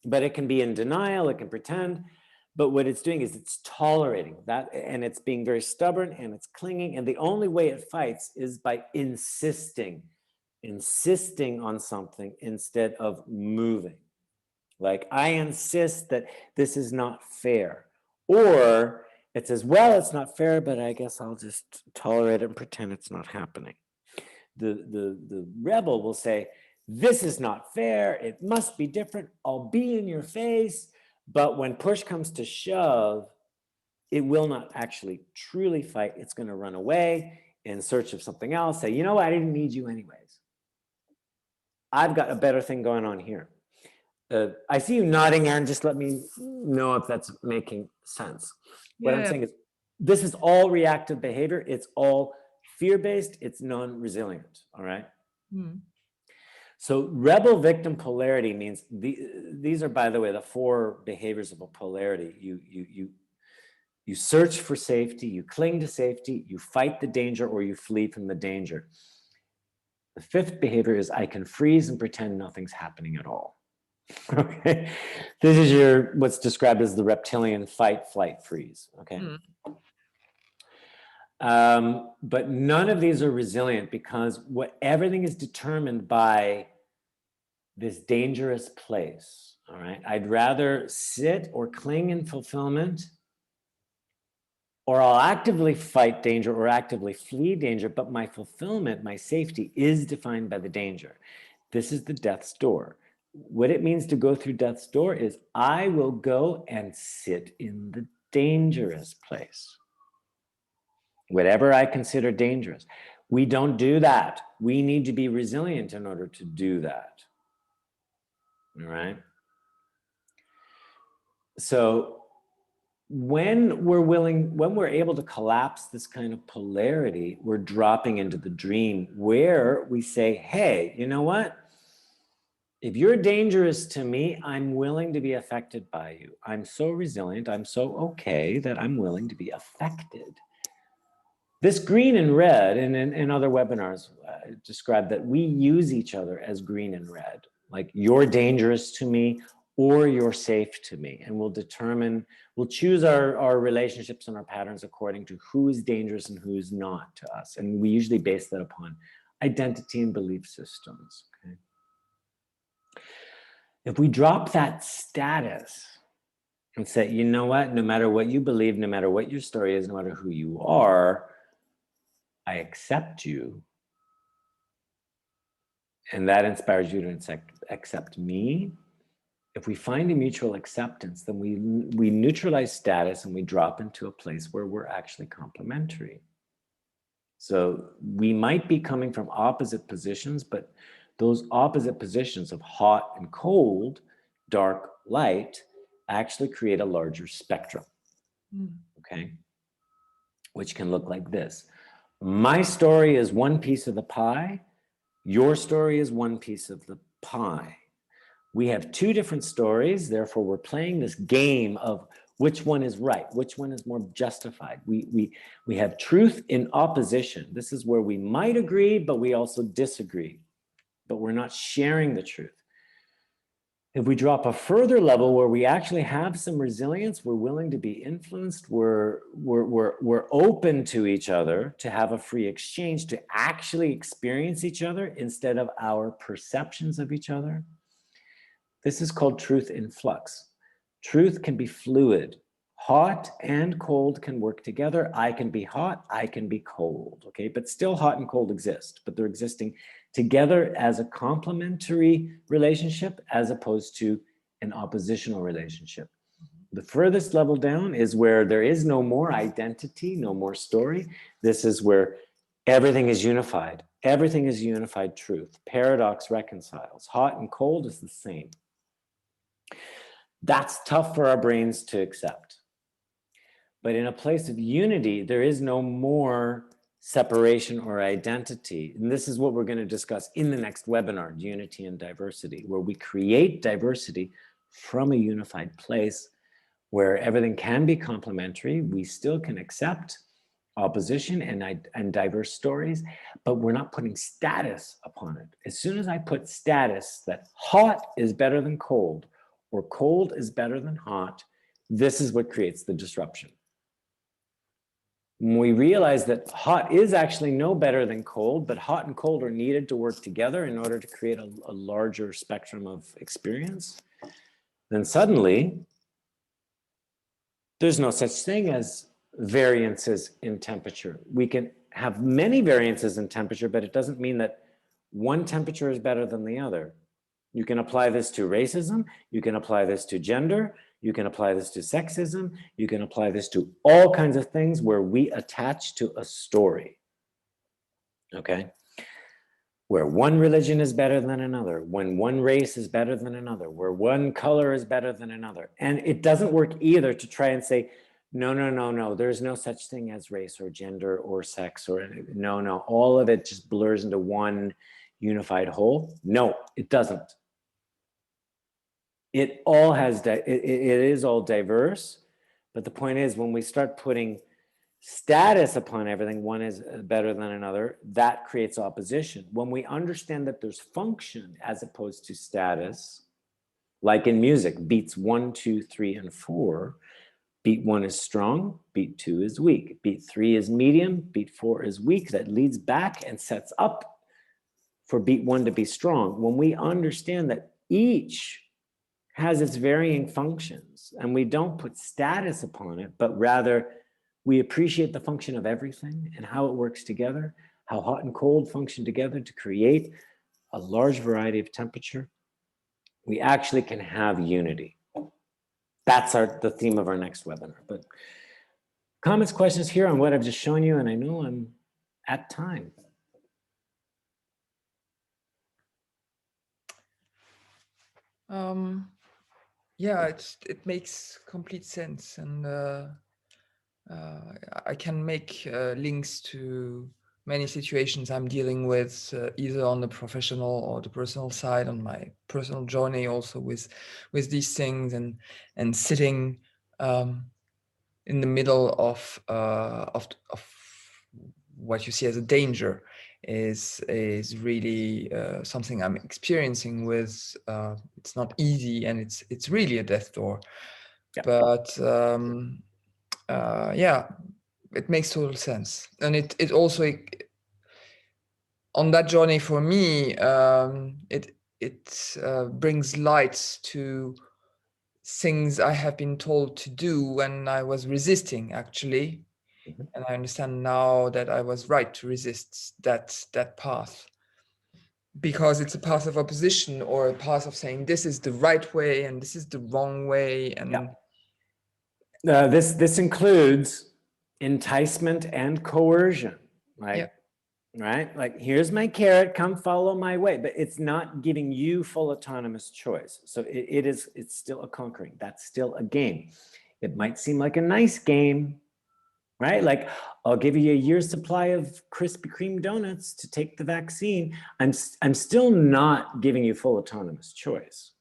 but it can be in denial, it can pretend, but what it's doing is it's tolerating that, and it's being very stubborn and it's clinging. And the only way it fights is by insisting on something instead of moving. Like, I insist that this is not fair. Or it says, well, it's not fair, but I guess I'll just tolerate it and pretend it's not happening. The rebel will say, this is not fair. It must be different. I'll be in your face. But when push comes to shove, it will not actually truly fight. It's going to run away in search of something else. Say, you know what? I didn't need you anyways. I've got a better thing going on here. I see you nodding, Aaron. Just let me know if that's making sense. What I'm saying is, this is all reactive behavior. It's all fear-based. It's non-resilient. All right. So rebel victim polarity means these are, by the way, the 4 behaviors of a polarity. You search for safety. You cling to safety. You fight the danger, or you flee from the danger. The 5th behavior is I can freeze and pretend nothing's happening at all. Okay, this is what's described as the reptilian fight, flight, freeze. Okay, but none of these are resilient because everything is determined by this dangerous place. All right, I'd rather sit or cling in fulfillment, or I'll actively fight danger or actively flee danger, but my fulfillment, my safety is defined by the danger. This is the death's door. What it means to go through death's door is I will go and sit in the dangerous place. Whatever I consider dangerous. We don't do that. We need to be resilient in order to do that. All right? So when we're able to collapse this kind of polarity, we're dropping into the dream where we say, hey, you know what? If you're dangerous to me, I'm willing to be affected by you. I'm so resilient, I'm so okay that I'm willing to be affected. This green and red, and in other webinars, describe that we use each other as green and red. like you're dangerous to me or you're safe to me. And we'll choose our relationships and our patterns according to who is dangerous and who is not to us. And we usually base that upon identity and belief systems. Okay? If we drop that status and say, you know what, no matter what you believe, no matter what your story is, no matter who you are, I accept you. And that inspires you to accept me. If we find a mutual acceptance, then we neutralize status and we drop into a place where we're actually complementary. So we might be coming from opposite positions, but those opposite positions of hot and cold, dark, light, actually create a larger spectrum, okay? Which can look like this. My story is one piece of the pie. Your story is one piece of the pie. We have two different stories, therefore we're playing this game of which one is right, which one is more justified. We have truth in opposition. This is where we might agree, but we also disagree, but we're not sharing the truth. If we drop a further level where we actually have some resilience, we're willing to be influenced, we're open to each other, to have a free exchange, to actually experience each other instead of our perceptions of each other. This is called truth in flux. Truth can be fluid. Hot and cold can work together. I can be hot, I can be cold, okay? But still hot and cold exist, but they're existing together as a complementary relationship as opposed to an oppositional relationship. The furthest level down is where there is no more identity, no more story. This is where everything is unified. Everything is unified truth. Paradox reconciles. Hot and cold is the same. That's tough for our brains to accept. But in a place of unity, there is no more separation or identity. And this is what we're going to discuss in the next webinar, Unity and Diversity, where we create diversity from a unified place where everything can be complementary. We still can accept opposition and diverse stories, but we're not putting status upon it. As soon as I put status that hot is better than cold or cold is better than hot, this is what creates the disruption. When we realize that hot is actually no better than cold, but hot and cold are needed to work together in order to create a larger spectrum of experience, then suddenly there's no such thing as variances in temperature. We can have many variances in temperature, but it doesn't mean that one temperature is better than the other. You can apply this to racism, you can apply this to gender, you can apply this to sexism, you can apply this to all kinds of things where we attach to a story, okay? Where one religion is better than another, when one race is better than another, where one color is better than another. And it doesn't work either to try and say, no, there's no such thing as race or gender or sex or no, all of it just blurs into one unified whole. No, it doesn't. It all has, it is all diverse, but the point is when we start putting status upon everything, one is better than another, that creates opposition. When we understand that there's function as opposed to status, like in music, beats 1, 2, 3, and 4, beat 1 is strong, beat 2 is weak, beat 3 is medium, beat 4 is weak. That leads back and sets up for beat 1 to be strong. When we understand that each has its varying functions and we don't put status upon it, but rather we appreciate the function of everything and how it works together, how hot and cold function together to create a large variety of temperature, we actually can have unity. That's the theme of our next webinar. But comments, questions here on what I've just shown you, and I know I'm at time. Yeah, it makes complete sense, and I can make links to many situations I'm dealing with, either on the professional or the personal side, on my personal journey also with these things, and sitting in the middle of what you see as a danger, is really something I'm experiencing with. It's not easy, and it's really a death door. Yeah. But yeah, it makes total sense, and it also on that journey for me, it brings light to things I have been told to do when I was resisting, actually. Mhm. And I understand now that I was right to resist that path, because it's a path of opposition, or a path of saying this is the right way and this is the wrong way. And yeah. This includes enticement and coercion, like, yeah. right? Like, here's my carrot, come follow my way, but it's not giving you full autonomous choice. So it's still a conquering. That's still a game. It might seem like a nice game, right? Like, I'll give you a year's supply of Krispy Kreme donuts to take the vaccine. I'm still not giving you full autonomous choice,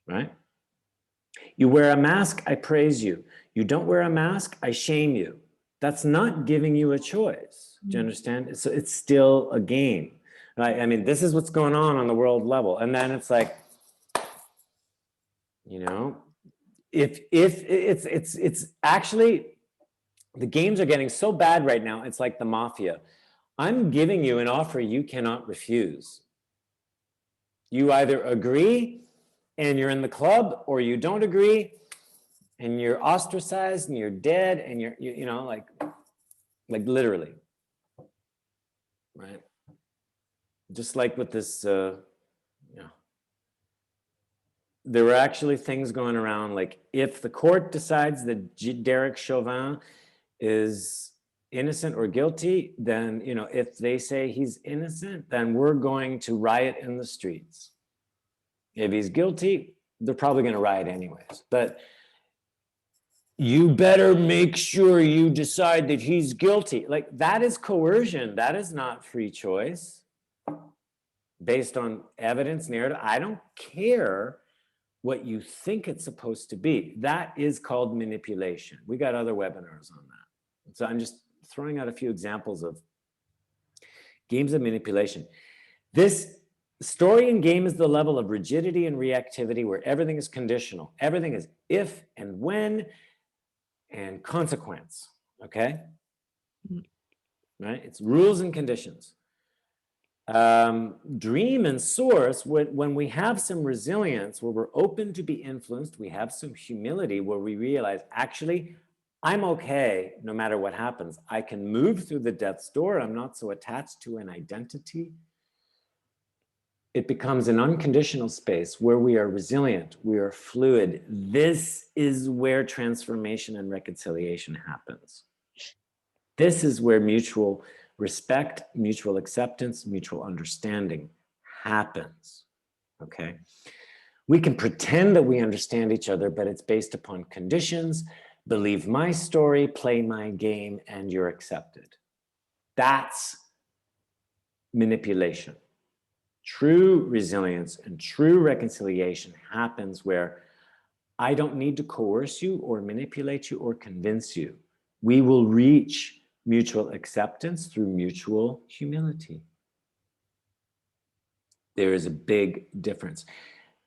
right? You wear a mask, I praise you. You don't wear a mask, I shame you. That's not giving you a choice. Do you understand? So it's still a game, right? I mean, this is what's going on the world level. And then it's like, you know, if it's actually, the games are getting so bad right now, it's like the mafia. I'm giving you an offer you cannot refuse. You either agree and you're in the club, or you don't agree and you're ostracized and you're dead, and you know, like literally, right? Just like with this, you know, there were actually things going around, like, if the court decides that Derek Chauvin is innocent or guilty, then, you know, if they say he's innocent, then we're going to riot in the streets. If he's guilty, they're probably going to riot anyways. But you better make sure you decide that he's guilty. Like, that is coercion. That is not free choice based on evidence, narrative. I don't care what you think it's supposed to be. That is called manipulation. We got other webinars on that. So I'm just throwing out a few examples of games of manipulation. This story and game is the level of rigidity and reactivity where everything is conditional. Everything is if and when and consequence, okay? Right? It's rules and conditions. Dream and source, when we have some resilience, where we're open to be influenced, we have some humility, where we realize, actually, I'm okay no matter what happens. I can move through the death's door. I'm not so attached to an identity. It becomes an unconditional space where we are resilient, we are fluid. This is where transformation and reconciliation happens. This is where mutual respect, mutual acceptance, mutual understanding happens, okay? We can pretend that we understand each other, but it's based upon conditions. Believe my story, play my game, and you're accepted. That's manipulation. True resilience and true reconciliation happens where I don't need to coerce you or manipulate you or convince you. We will reach mutual acceptance through mutual humility. There is a big difference.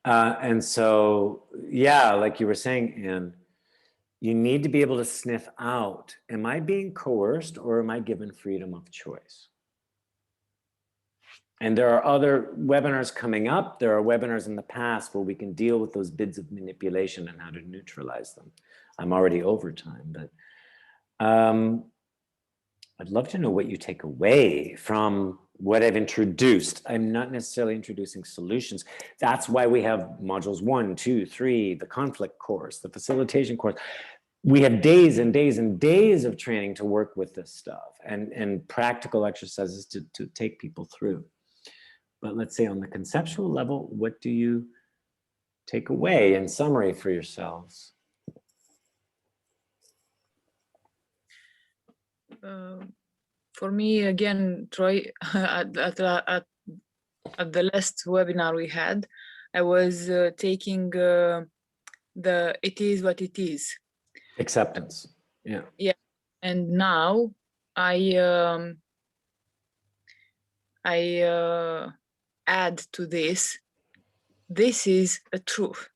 And so, yeah, like you were saying, Anne, you need to be able to sniff out, am I being coerced or am I given freedom of choice? And there are other webinars coming up. There are webinars in the past where we can deal with those bids of manipulation and how to neutralize them. I'm already over time, but I'd love to know what you take away from what I've introduced. I'm not necessarily introducing solutions. That's why we have modules 1, 2, 3, the conflict course, the facilitation course. We have days and days and days of training to work with this stuff, and practical exercises to take people through. But let's say on the conceptual level, what do you take away in summary for yourselves? For me, again, Troy, at the last webinar we had, I was taking the it is what it is. Acceptance. Yeah. Yeah. And now I I add to this, this is a truth.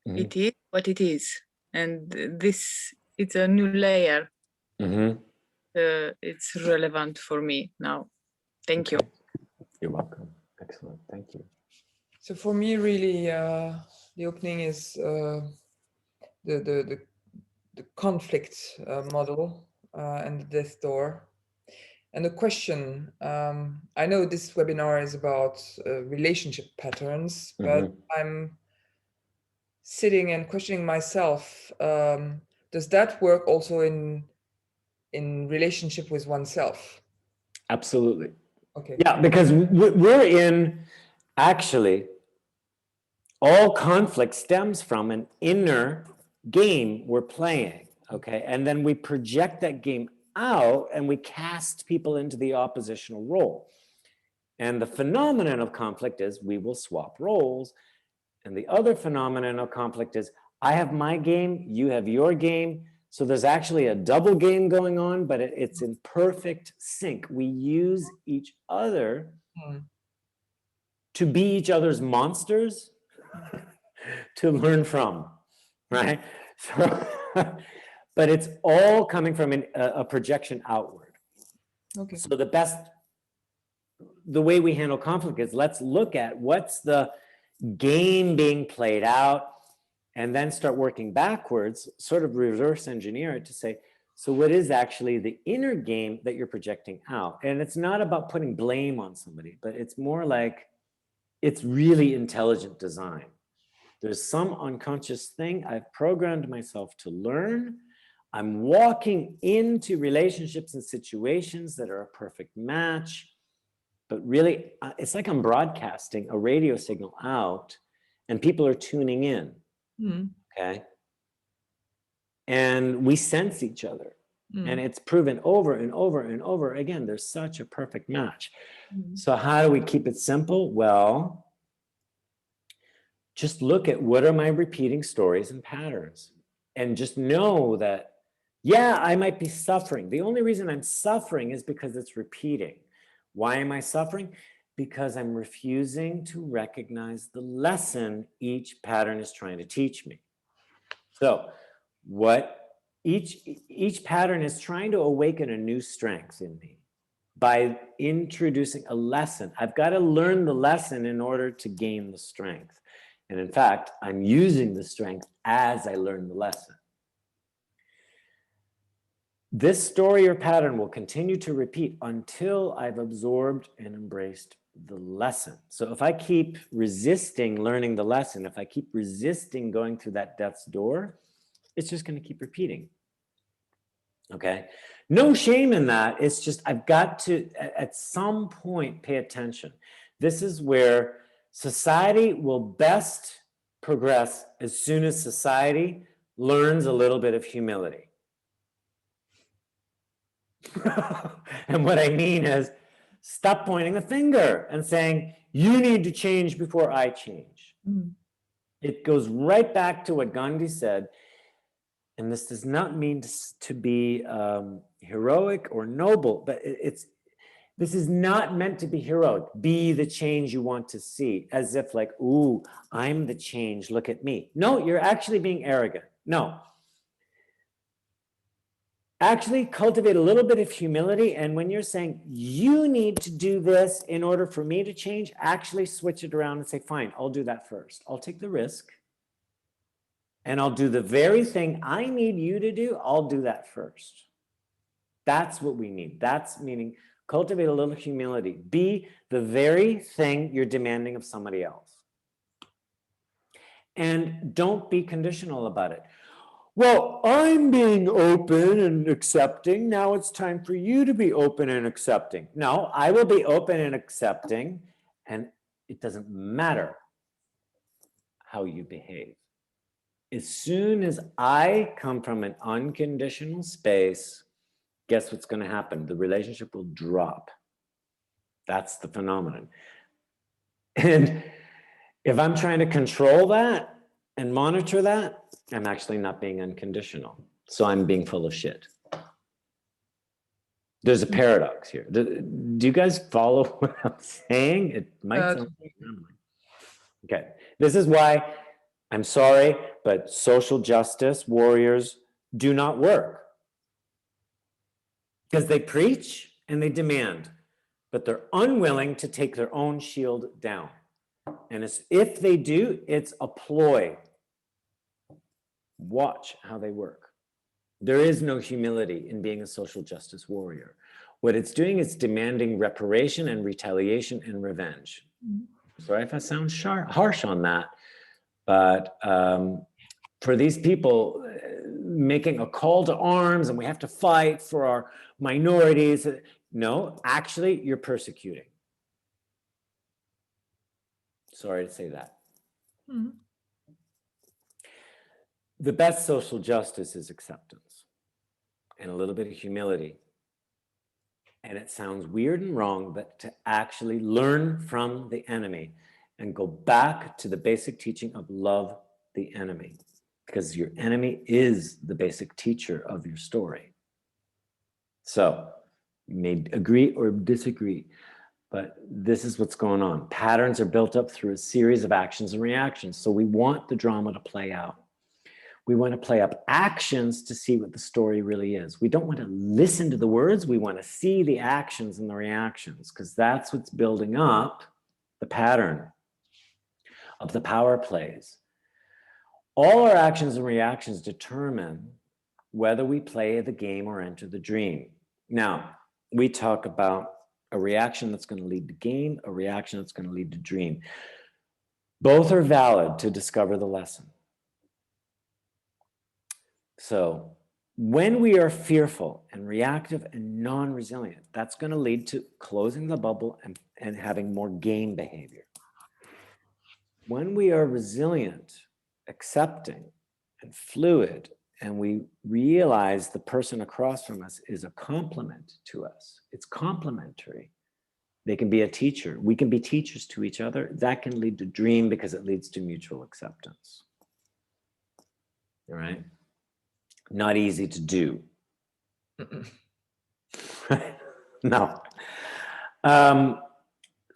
Mhm. It is what it is. And this, it's a new layer. Mhm. It's relevant for me now. Thank you. Okay. You're welcome. Excellent. Thank you. So for me, really, the opening is the conflict model and the death door. And the question, I know this webinar is about relationship patterns, but Mhm. I'm sitting and questioning myself, does that work also in relationship with oneself? Absolutely. Okay. Yeah, because we're in, actually, all conflict stems from an inner game we're playing, okay? And then we project that game out and we cast people into the oppositional role. And the phenomenon of conflict is we will swap roles. And the other phenomenon of conflict is I have my game, you have your game. So there's actually a double game going on, but it's in perfect sync. We use each other to be each other's monsters to learn from, right? So, but it's all coming from a projection outward. Okay. So the way we handle conflict is let's look at what's the game being played out and then start working backwards, sort of reverse engineer it to say, so what is actually the inner game that you're projecting out? And it's not about putting blame on somebody, but it's more like it's really intelligent design. There's some unconscious thing I've programmed myself to learn. I'm walking into relationships and situations that are a perfect match, but really it's like I'm broadcasting a radio signal out and people are tuning in, okay? And we sense each other. And it's proven over and over and over again, there's such a perfect match. So how do we keep it simple? Well, just look at what are my repeating stories and patterns and just know that, yeah, I might be suffering. The only reason I'm suffering is because it's repeating. Why am I suffering? Because I'm refusing to recognize the lesson each pattern is trying to teach me. So what each pattern is trying to awaken a new strength in me by introducing a lesson. I've got to learn the lesson in order to gain the strength. And in fact, I'm using the strength as I learn the lesson. This story or pattern will continue to repeat until I've absorbed and embraced the lesson. So if I keep resisting learning the lesson, if I keep resisting going through that death's door, it's just going to keep repeating. Okay? No shame in that. It's just I've got to, at some point, pay attention. This is where society will best progress as soon as society learns a little bit of humility. And what I mean is, stop pointing the finger and saying, you need to change before I change. It goes right back to what Gandhi said, and this does not mean to be heroic or noble, but this is not meant to be heroic. Be the change you want to see, as if like, ooh, I'm the change, look at me. No, you're actually being arrogant. No. Actually cultivate a little bit of humility, and when you're saying, you need to do this in order for me to change, actually switch it around and say, fine, I'll do that first. I'll take the risk, and I'll do the very thing I need you to do, I'll do that first. That's what we need. That's meaning cultivate a little humility. Be the very thing you're demanding of somebody else. And don't be conditional about it. Well, I'm being open and accepting. Now it's time for you to be open and accepting. No, I will be open and accepting, and it doesn't matter how you behave. As soon as I come from an unconditional space, guess what's going to happen? The relationship will drop. That's the phenomenon. And if I'm trying to control that and monitor that, I'm actually not being unconditional. So I'm being full of shit. There's a paradox here. Do you guys follow what I'm saying? It might sound okay. This is why I'm sorry, but social justice warriors do not work. Because they preach and they demand, but they're unwilling to take their own shield down. And if they do, it's a ploy. Watch how they work. There is no humility in being a social justice warrior. What it's doing is demanding reparation and retaliation and revenge. Sorry if I sound harsh on that, but for these people, making a call to arms and we have to fight for our minorities. No, actually, you're persecuting. Sorry to say that. Mm-hmm. The best social justice is acceptance and a little bit of humility. And it sounds weird and wrong, but to actually learn from the enemy and go back to the basic teaching of love the enemy, because your enemy is the basic teacher of your story. So you may agree or disagree, but this is what's going on. Patterns are built up through a series of actions and reactions. So we want the drama to play out. We want to play up actions to see what the story really is. We don't want to listen to the words. We want to see the actions and the reactions, because that's what's building up the pattern of the power plays. All our actions and reactions determine whether we play the game or enter the dream. Now, we talk about a reaction that's going to lead to game, a reaction that's going to lead to dream. Both are valid to discover the lesson. So when we are fearful and reactive and non-resilient, that's going to lead to closing the bubble and having more game behavior. When we are resilient, accepting, and fluid, and we realize the person across from us is a complement to us, it's complementary. They can be a teacher. We can be teachers to each other. That can lead to dream because it leads to mutual acceptance. All right? Not easy to do. No.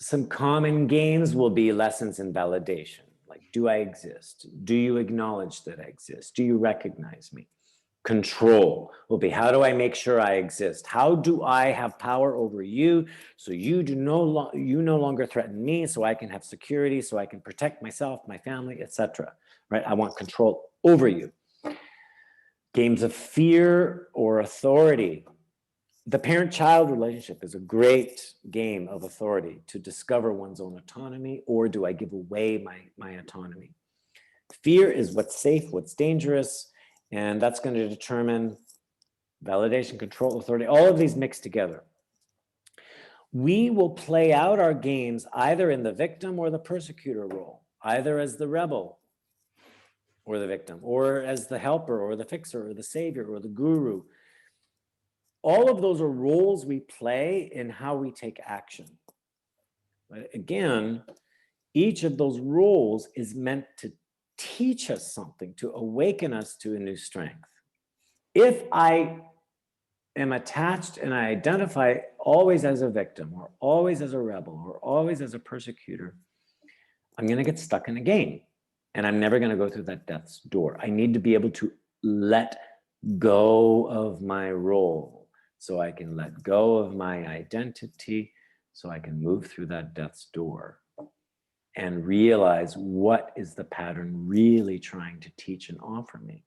Some common games will be lessons in validation. Like, do I exist? Do you acknowledge that I exist? Do you recognize me? Control will be, how do I make sure I exist? How do I have power over you so you no longer threaten me, so I can have security, so I can protect myself, my family, etc. Right? I want control over you. Games of fear or authority. The parent-child relationship is a great game of authority to discover one's own autonomy, or do I give away my autonomy? Fear is what's safe, what's dangerous, and that's going to determine validation, control, authority, all of these mixed together. We will play out our games either in the victim or the persecutor role, either as the rebel or the victim, or as the helper or the fixer or the savior or the guru. All of those are roles we play in how we take action. But again, each of those roles is meant to teach us something, to awaken us to a new strength. If I am attached and I identify always as a victim or always as a rebel or always as a persecutor, I'm going to get stuck in a game and I'm never going to go through that death's door. I need to be able to let go of my role so I can let go of my identity, so I can move through that death's door and realize what is the pattern really trying to teach and offer me.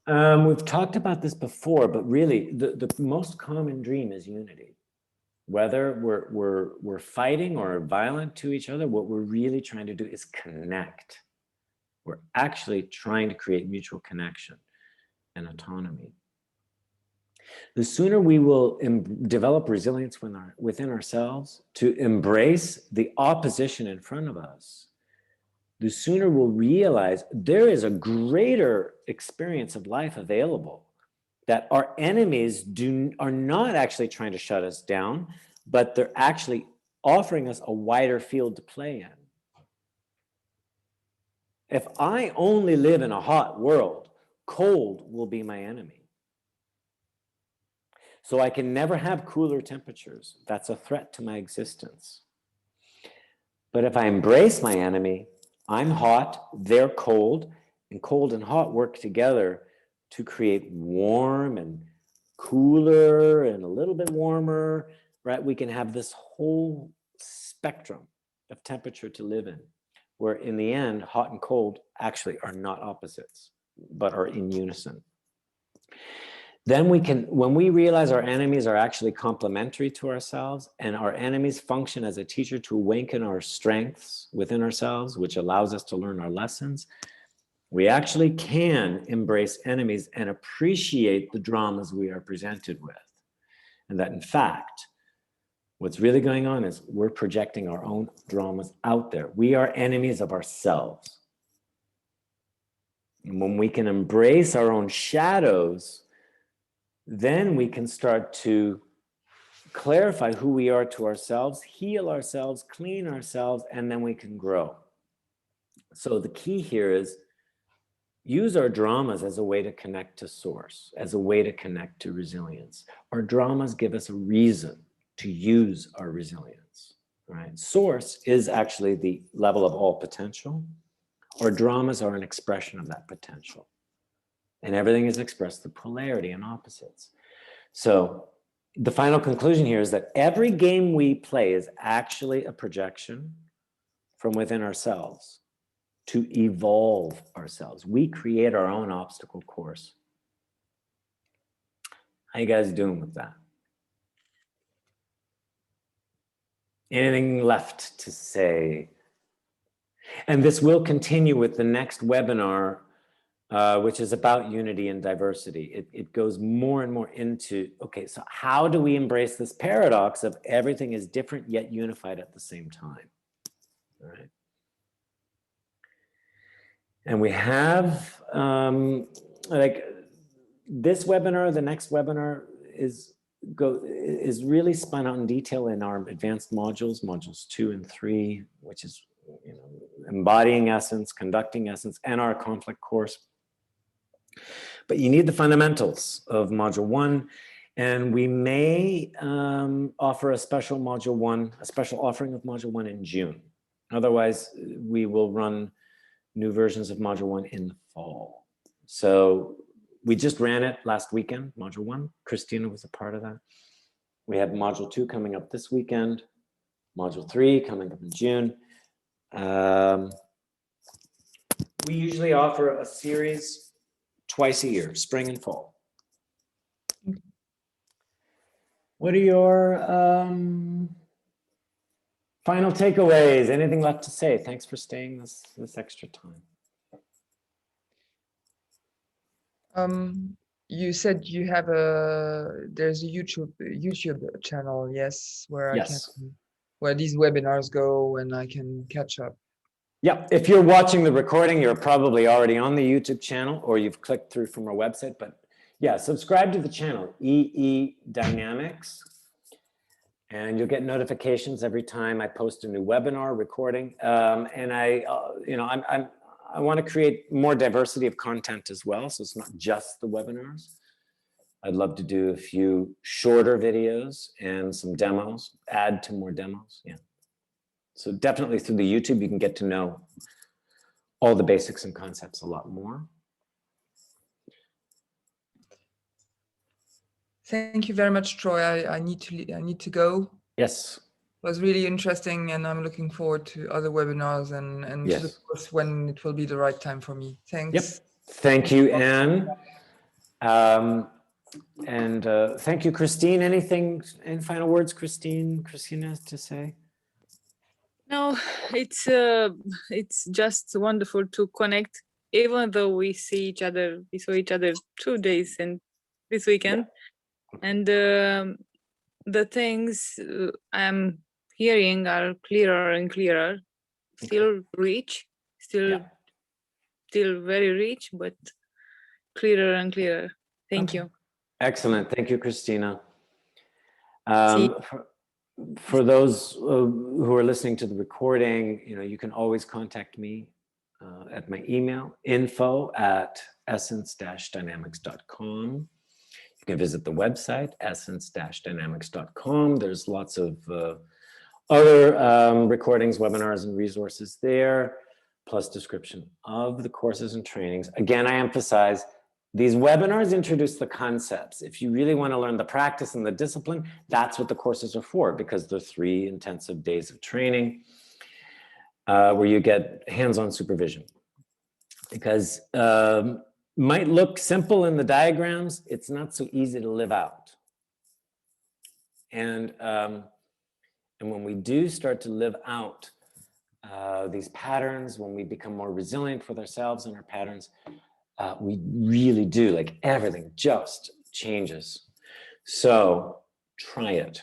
We've talked about this before, but really the most common dream is unity. Whether we're fighting or violent to each other, what we're really trying to do is connect. We're actually trying to create mutual connection and autonomy. The sooner we will develop resilience within ourselves to embrace the opposition in front of us, the sooner we'll realize there is a greater experience of life available, that our enemies are not actually trying to shut us down, but they're actually offering us a wider field to play in. If I only live in a hot world, cold will be my enemy. So I can never have cooler temperatures. That's a threat to my existence. But if I embrace my enemy, I'm hot, they're cold, and cold and hot work together to create warm and cooler and a little bit warmer, right? We can have this whole spectrum of temperature to live in, where in the end, hot and cold actually are not opposites, but are in unison. Then we can, when we realize our enemies are actually complementary to ourselves, and our enemies function as a teacher to awaken our strengths within ourselves, which allows us to learn our lessons, we actually can embrace enemies and appreciate the dramas we are presented with. And that in fact, what's really going on is we're projecting our own dramas out there. We are enemies of ourselves. And when we can embrace our own shadows, then we can start to clarify who we are to ourselves, heal ourselves, clean ourselves, and then we can grow. So the key here is use our dramas as a way to connect to source, as a way to connect to resilience. Our dramas give us a reason to use our resilience, right? Source is actually the level of all potential. Our dramas are an expression of that potential. And everything is expressed through polarity and opposites. So the final conclusion here is that every game we play is actually a projection from within ourselves to evolve ourselves. We create our own obstacle course. How you guys doing with that? Anything left to say? And this will continue with the next webinar, which is about unity and diversity. It goes more and more into, okay, so how do we embrace this paradox of everything is different yet unified at the same time? All right. And we have, like this webinar, the next webinar is really spun out in detail in our advanced modules, modules 2 and 3, which is, you know, embodying essence, conducting essence, and our conflict course. But you need the fundamentals of module 1, and we may offer a special module 1, a special offering of module 1 in June. Otherwise, we will run new versions of module 1 in the fall. So we just ran it last weekend, module 1. Christina was a part of that. We have module 2 coming up this weekend, module 3 coming up in June. We usually offer a series twice a year, spring and fall. What are your final takeaways? Anything left to say? Thanks for staying this extra time. You said you have there's a YouTube channel, yes, where Yes. where these webinars go and I can catch up. Yeah, if you're watching the recording, you're probably already on the YouTube channel or you've clicked through from our website, but yeah, subscribe to the channel, EE Dynamics, and you'll get notifications every time I post a new webinar recording. And I want to create more diversity of content as well, so it's not just the webinars. I'd love to do a few shorter videos and some demos, add to more demos, yeah. So definitely through the YouTube, you can get to know all the basics and concepts a lot more. Thank you very much, Troy. I need to go. Yes. It was really interesting, and I'm looking forward to other webinars and Yes. to the course when it will be the right time for me. Thanks. Yep. Thank you, Anne. Thank you, Christine. Any final words, Christina, to say? No, it's just wonderful to connect, even though we saw each other 2 days and this weekend. Yeah. And the things I'm hearing are clearer and clearer, still rich, still very rich, but clearer and clearer. Thank you. Excellent. Thank you, Christina. For those who are listening to the recording, you can always contact me at my email, info@essence-dynamics.com. You can visit the website, essence-dynamics.com. There's lots of other recordings, webinars, and resources there, plus description of the courses and trainings. Again, I emphasize, these webinars introduce the concepts. If you really want to learn the practice and the discipline, that's what the courses are for, because they're 3 intensive days of training where you get hands-on supervision. Because might look simple in the diagrams, it's not so easy to live out. And when we do start to live out these patterns, when we become more resilient with ourselves and our patterns, we really do, like, everything just changes. So try it.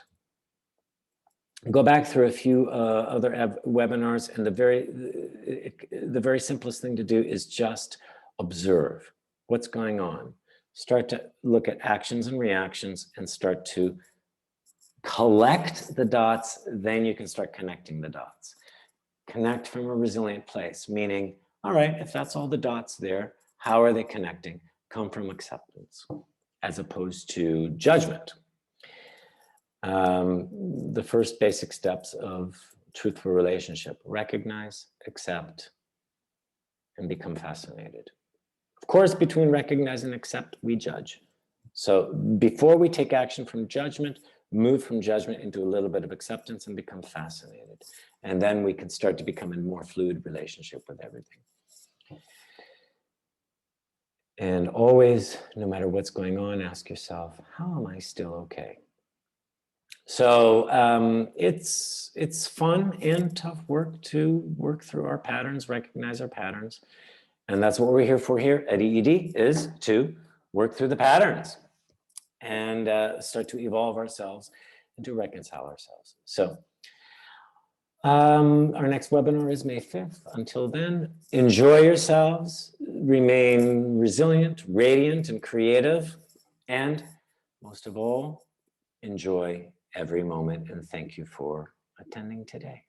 Go back through a few other webinars, and the very simplest thing to do is just observe what's going on. Start to look at actions and reactions and start to collect the dots. Then you can start connecting the dots. Connect from a resilient place, meaning, all right, if that's all the dots there, how are they connecting? Come from acceptance as opposed to judgment. The first basic steps of truthful relationship: recognize, accept, and become fascinated. Of course, between recognize and accept, we judge. So before we take action from judgment, move from judgment into a little bit of acceptance and become fascinated. And then we can start to become a more fluid relationship with everything. And always, no matter what's going on, ask yourself, how am I still okay? So it's fun and tough work to work through our patterns, recognize our patterns. And that's what we're here for here at EED, is to work through the patterns and start to evolve ourselves and to reconcile ourselves. So our next webinar is May 5th. Until then, enjoy yourselves, remain resilient, radiant, and creative, and most of all, enjoy every moment, and thank you for attending today.